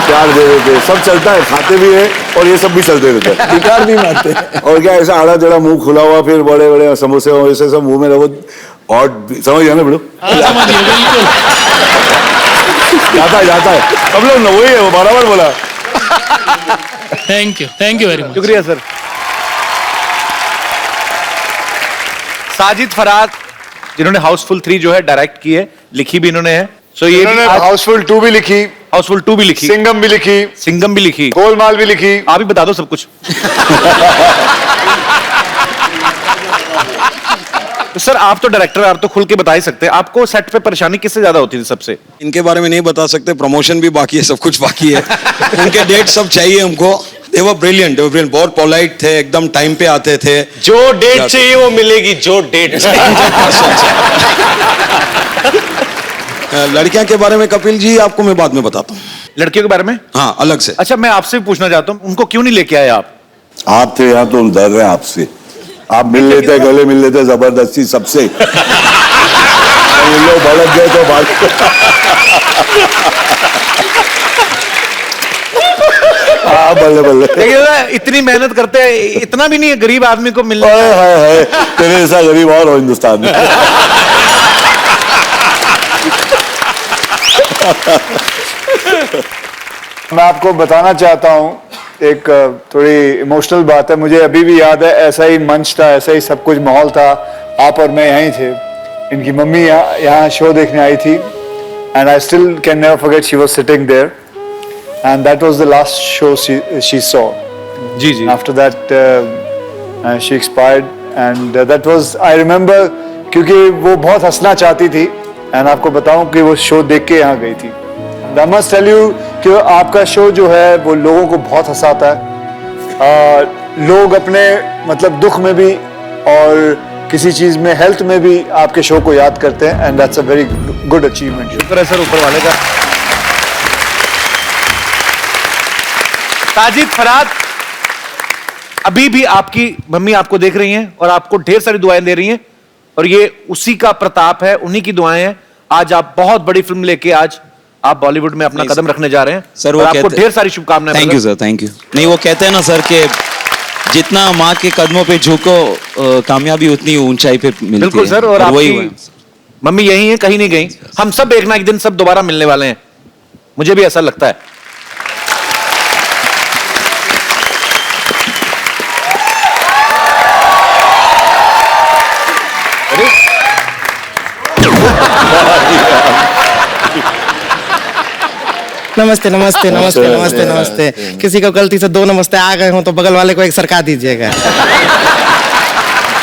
प्यार दे देते, सब चलता है, खाते भी है और ये सब भी चलते रहते हैं, टिकार भी मारते हैं। और क्या ऐसा आड़ा टेढ़ा मुंह खुला हुआ, फिर बड़े बड़े समोसे वैसे सब मुंह में रखो, और समझ गया ना बेटो? जाता है सब लोग, वही है वो, बराबर बोला। Thank you very much. शुक्रिया सर। साजिद फराद, जिन्होंने हाउसफुल 3 जो है डायरेक्ट की है, लिखी भी इन्होंने है। सो ये हाउसफुल 2 भी लिखी, हाउसफुल 2 भी लिखी, सिंगम भी लिखी, गोलमाल भी लिखी। आप ही बता दो सब कुछ। तो सर आप तो डायरेक्टर, आप तो खुल के बता ही सकते हैं, आपको सेट पे परेशानी किससे ज्यादा होती थी सबसे? इनके बारे में नहीं बता सकते, प्रमोशन भी बाकी है, सब कुछ बाकी है। उनके डेट सब चाहिए हमको। They were brilliant, बहुत पोलाइट थे, एकदम टाइम पे आते थे। जो डेट चाहिए वो मिलेगी, जो डेट लड़कियां के बारे में कपिल जी आपको मैं बाद में बताता हूँ। लड़कियों के बारे में? हाँ, अलग से। अच्छा, मैं आपसे भी पूछना चाहता हूँ, उनको क्यों नहीं लेके आए आप? आप थे यहाँ तो हम डर रहे हैं आपसे। आप मिल लेते, गले मिल लेते जबरदस्ती सबसे, लोग भड़क गए तो बात। हाँ, बल्ले बल्ले। लेकिन इतनी मेहनत करते हैं, इतना भी नहीं है गरीब आदमी को मिलना। है तेरे जैसा गरीब और हो हिंदुस्तान में। मैं आपको बताना चाहता हूँ एक थोड़ी इमोशनल बात है। मुझे अभी भी याद है, ऐसा ही मंच था, ऐसा ही सब कुछ माहौल था, आप और मैं यहीं थे। इनकी मम्मी यहाँ शो देखने आई थी, and I still can never forget, she was sitting there and that was the last show she saw. जी। After that she expired, and that was, I remember, क्योंकि वो बहुत हंसना चाहती थी, and आपको बताऊं कि वो शो देख के यहाँ गई थी। I must tell you कि आपका शो जो है वो लोगों को बहुत हंसाता है। लोग अपने मतलब दुख में भी और किसी चीज में, हेल्थ में भी आपके शो को याद करते हैं, and that's a very good achievement. शुक्र है सर ऊपर वाले का। साजिद फराद, अभी भी आपकी मम्मी आपको देख रही हैं और आपको ढेर सारी दुआएं दे रही हैं, और ये उसी का प्रताप है, उन्हीं की दुआएं हैं। आज आप बहुत बड़ी फिल्म लेके आज आप बॉलीवुड में अपना कदम रखने जा रहे हैं सर, वो आपको ढेर सारी शुभकामनाएं। Thank you sir, thank you. नहीं, वो कहते हैं ना सर कि जितना माँ के कदमों पे झुको कामयाबी उतनी ऊंचाई पे मिलती बिल्कुल है। सर। और वही आपकी मम्मी यही है, कहीं नहीं गई। हम सब एक ना एक दिन सब दोबारा मिलने वाले हैं, मुझे भी ऐसा लगता है। नमस्ते नमस्ते नमस्ते नमस्ते नमस्ते। किसी को गलती से 2 नमस्ते आ गए हो तो बगल वाले को एक सरका दीजिएगा।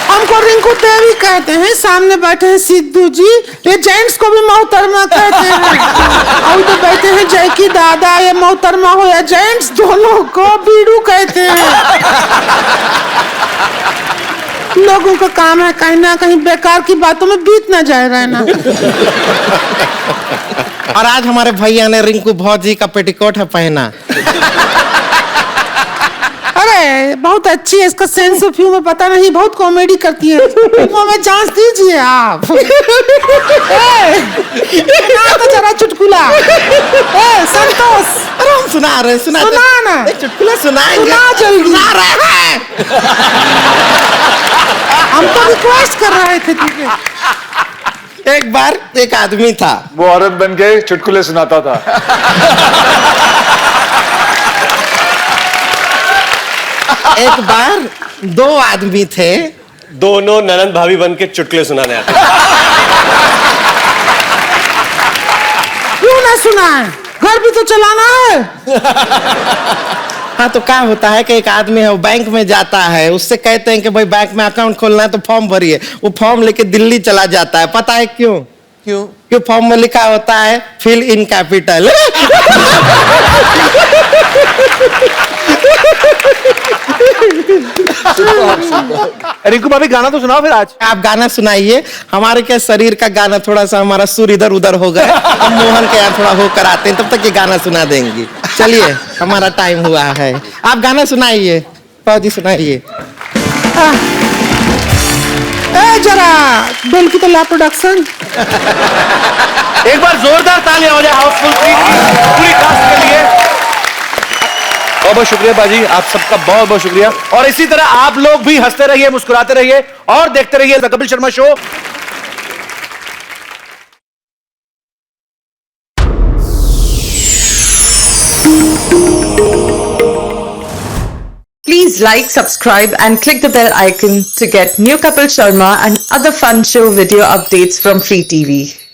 हमको रिंकू देवी कहते हैं, सामने बैठे हैं सिद्धू जी, ये जेंट्स को भी मोहतरमा कहते हैं। और तो बैठे हैं जयकी दादा, ये मोहतरमा हो या जेंट्स दोनों को बीड़ू कहते हैं। लोगों का काम है कहीं ना कहीं बेकार की बातों में बीत ना जाए रहना। और आज हमारे भैया ने रिंकू भौजी का पेटीकोट है पहना। अरे बहुत अच्छी है, इसका सेंस ऑफ ह्यूमर पता नहीं, बहुत कॉमेडी करती है। फिल्मों में चांस दीजिए आप। सुना तो जरा चुटकुला। संतोष, अरे हम सुना रहे सुना ना, एक चुटकुला सुनाएंगे। सुना जल्दी। सुना रहे हैं। हम तो रिक्वेस्ट कर रहे थे तुझे। एक बार एक आदमी था, वो औरत बन के चुटकुले सुनाता था। एक बार 2 आदमी थे, दोनों ननद भाभी बन के चुटकुले सुनाने आते हैं। क्यों ना सुनाए, घर भी तो चलाना है। हाँ तो क्या होता है कि एक आदमी है वो बैंक में जाता है, उससे कहते हैं कि भाई बैंक में अकाउंट खोलना है तो फॉर्म भरिए। वो फॉर्म लेके दिल्ली चला जाता है, पता है क्यों? क्यों फॉर्म में लिखा होता है फिल इन कैपिटल। रिंकू भाभी गाना तो सुनाओ फिर। आज आप गाना सुनाइए। हमारे क्या शरीर का गाना थोड़ा सा, हमारा सुर इधर उधर हो गया, हम मोहन के यहाँ थोड़ा होकर आते हैं, तब तक ये गाना सुना देंगी। चलिए हमारा टाइम हुआ है, आप गाना सुनाइए। फौजी सुनाइए। जरा बेल की तो ला प्रोडक्शन। एक बार जोरदार तालियां हो जाए हाउसफुल पूरी कास्ट के लिए। बहुत बहुत शुक्रिया बाजी, आप सबका बहुत बहुत शुक्रिया। और इसी तरह आप लोग भी हंसते रहिए, मुस्कुराते रहिए और देखते रहिए the Kapil Sharma show. Please like, subscribe and click the bell icon to get new Kapil Sharma and other fun show video updates from Free TV.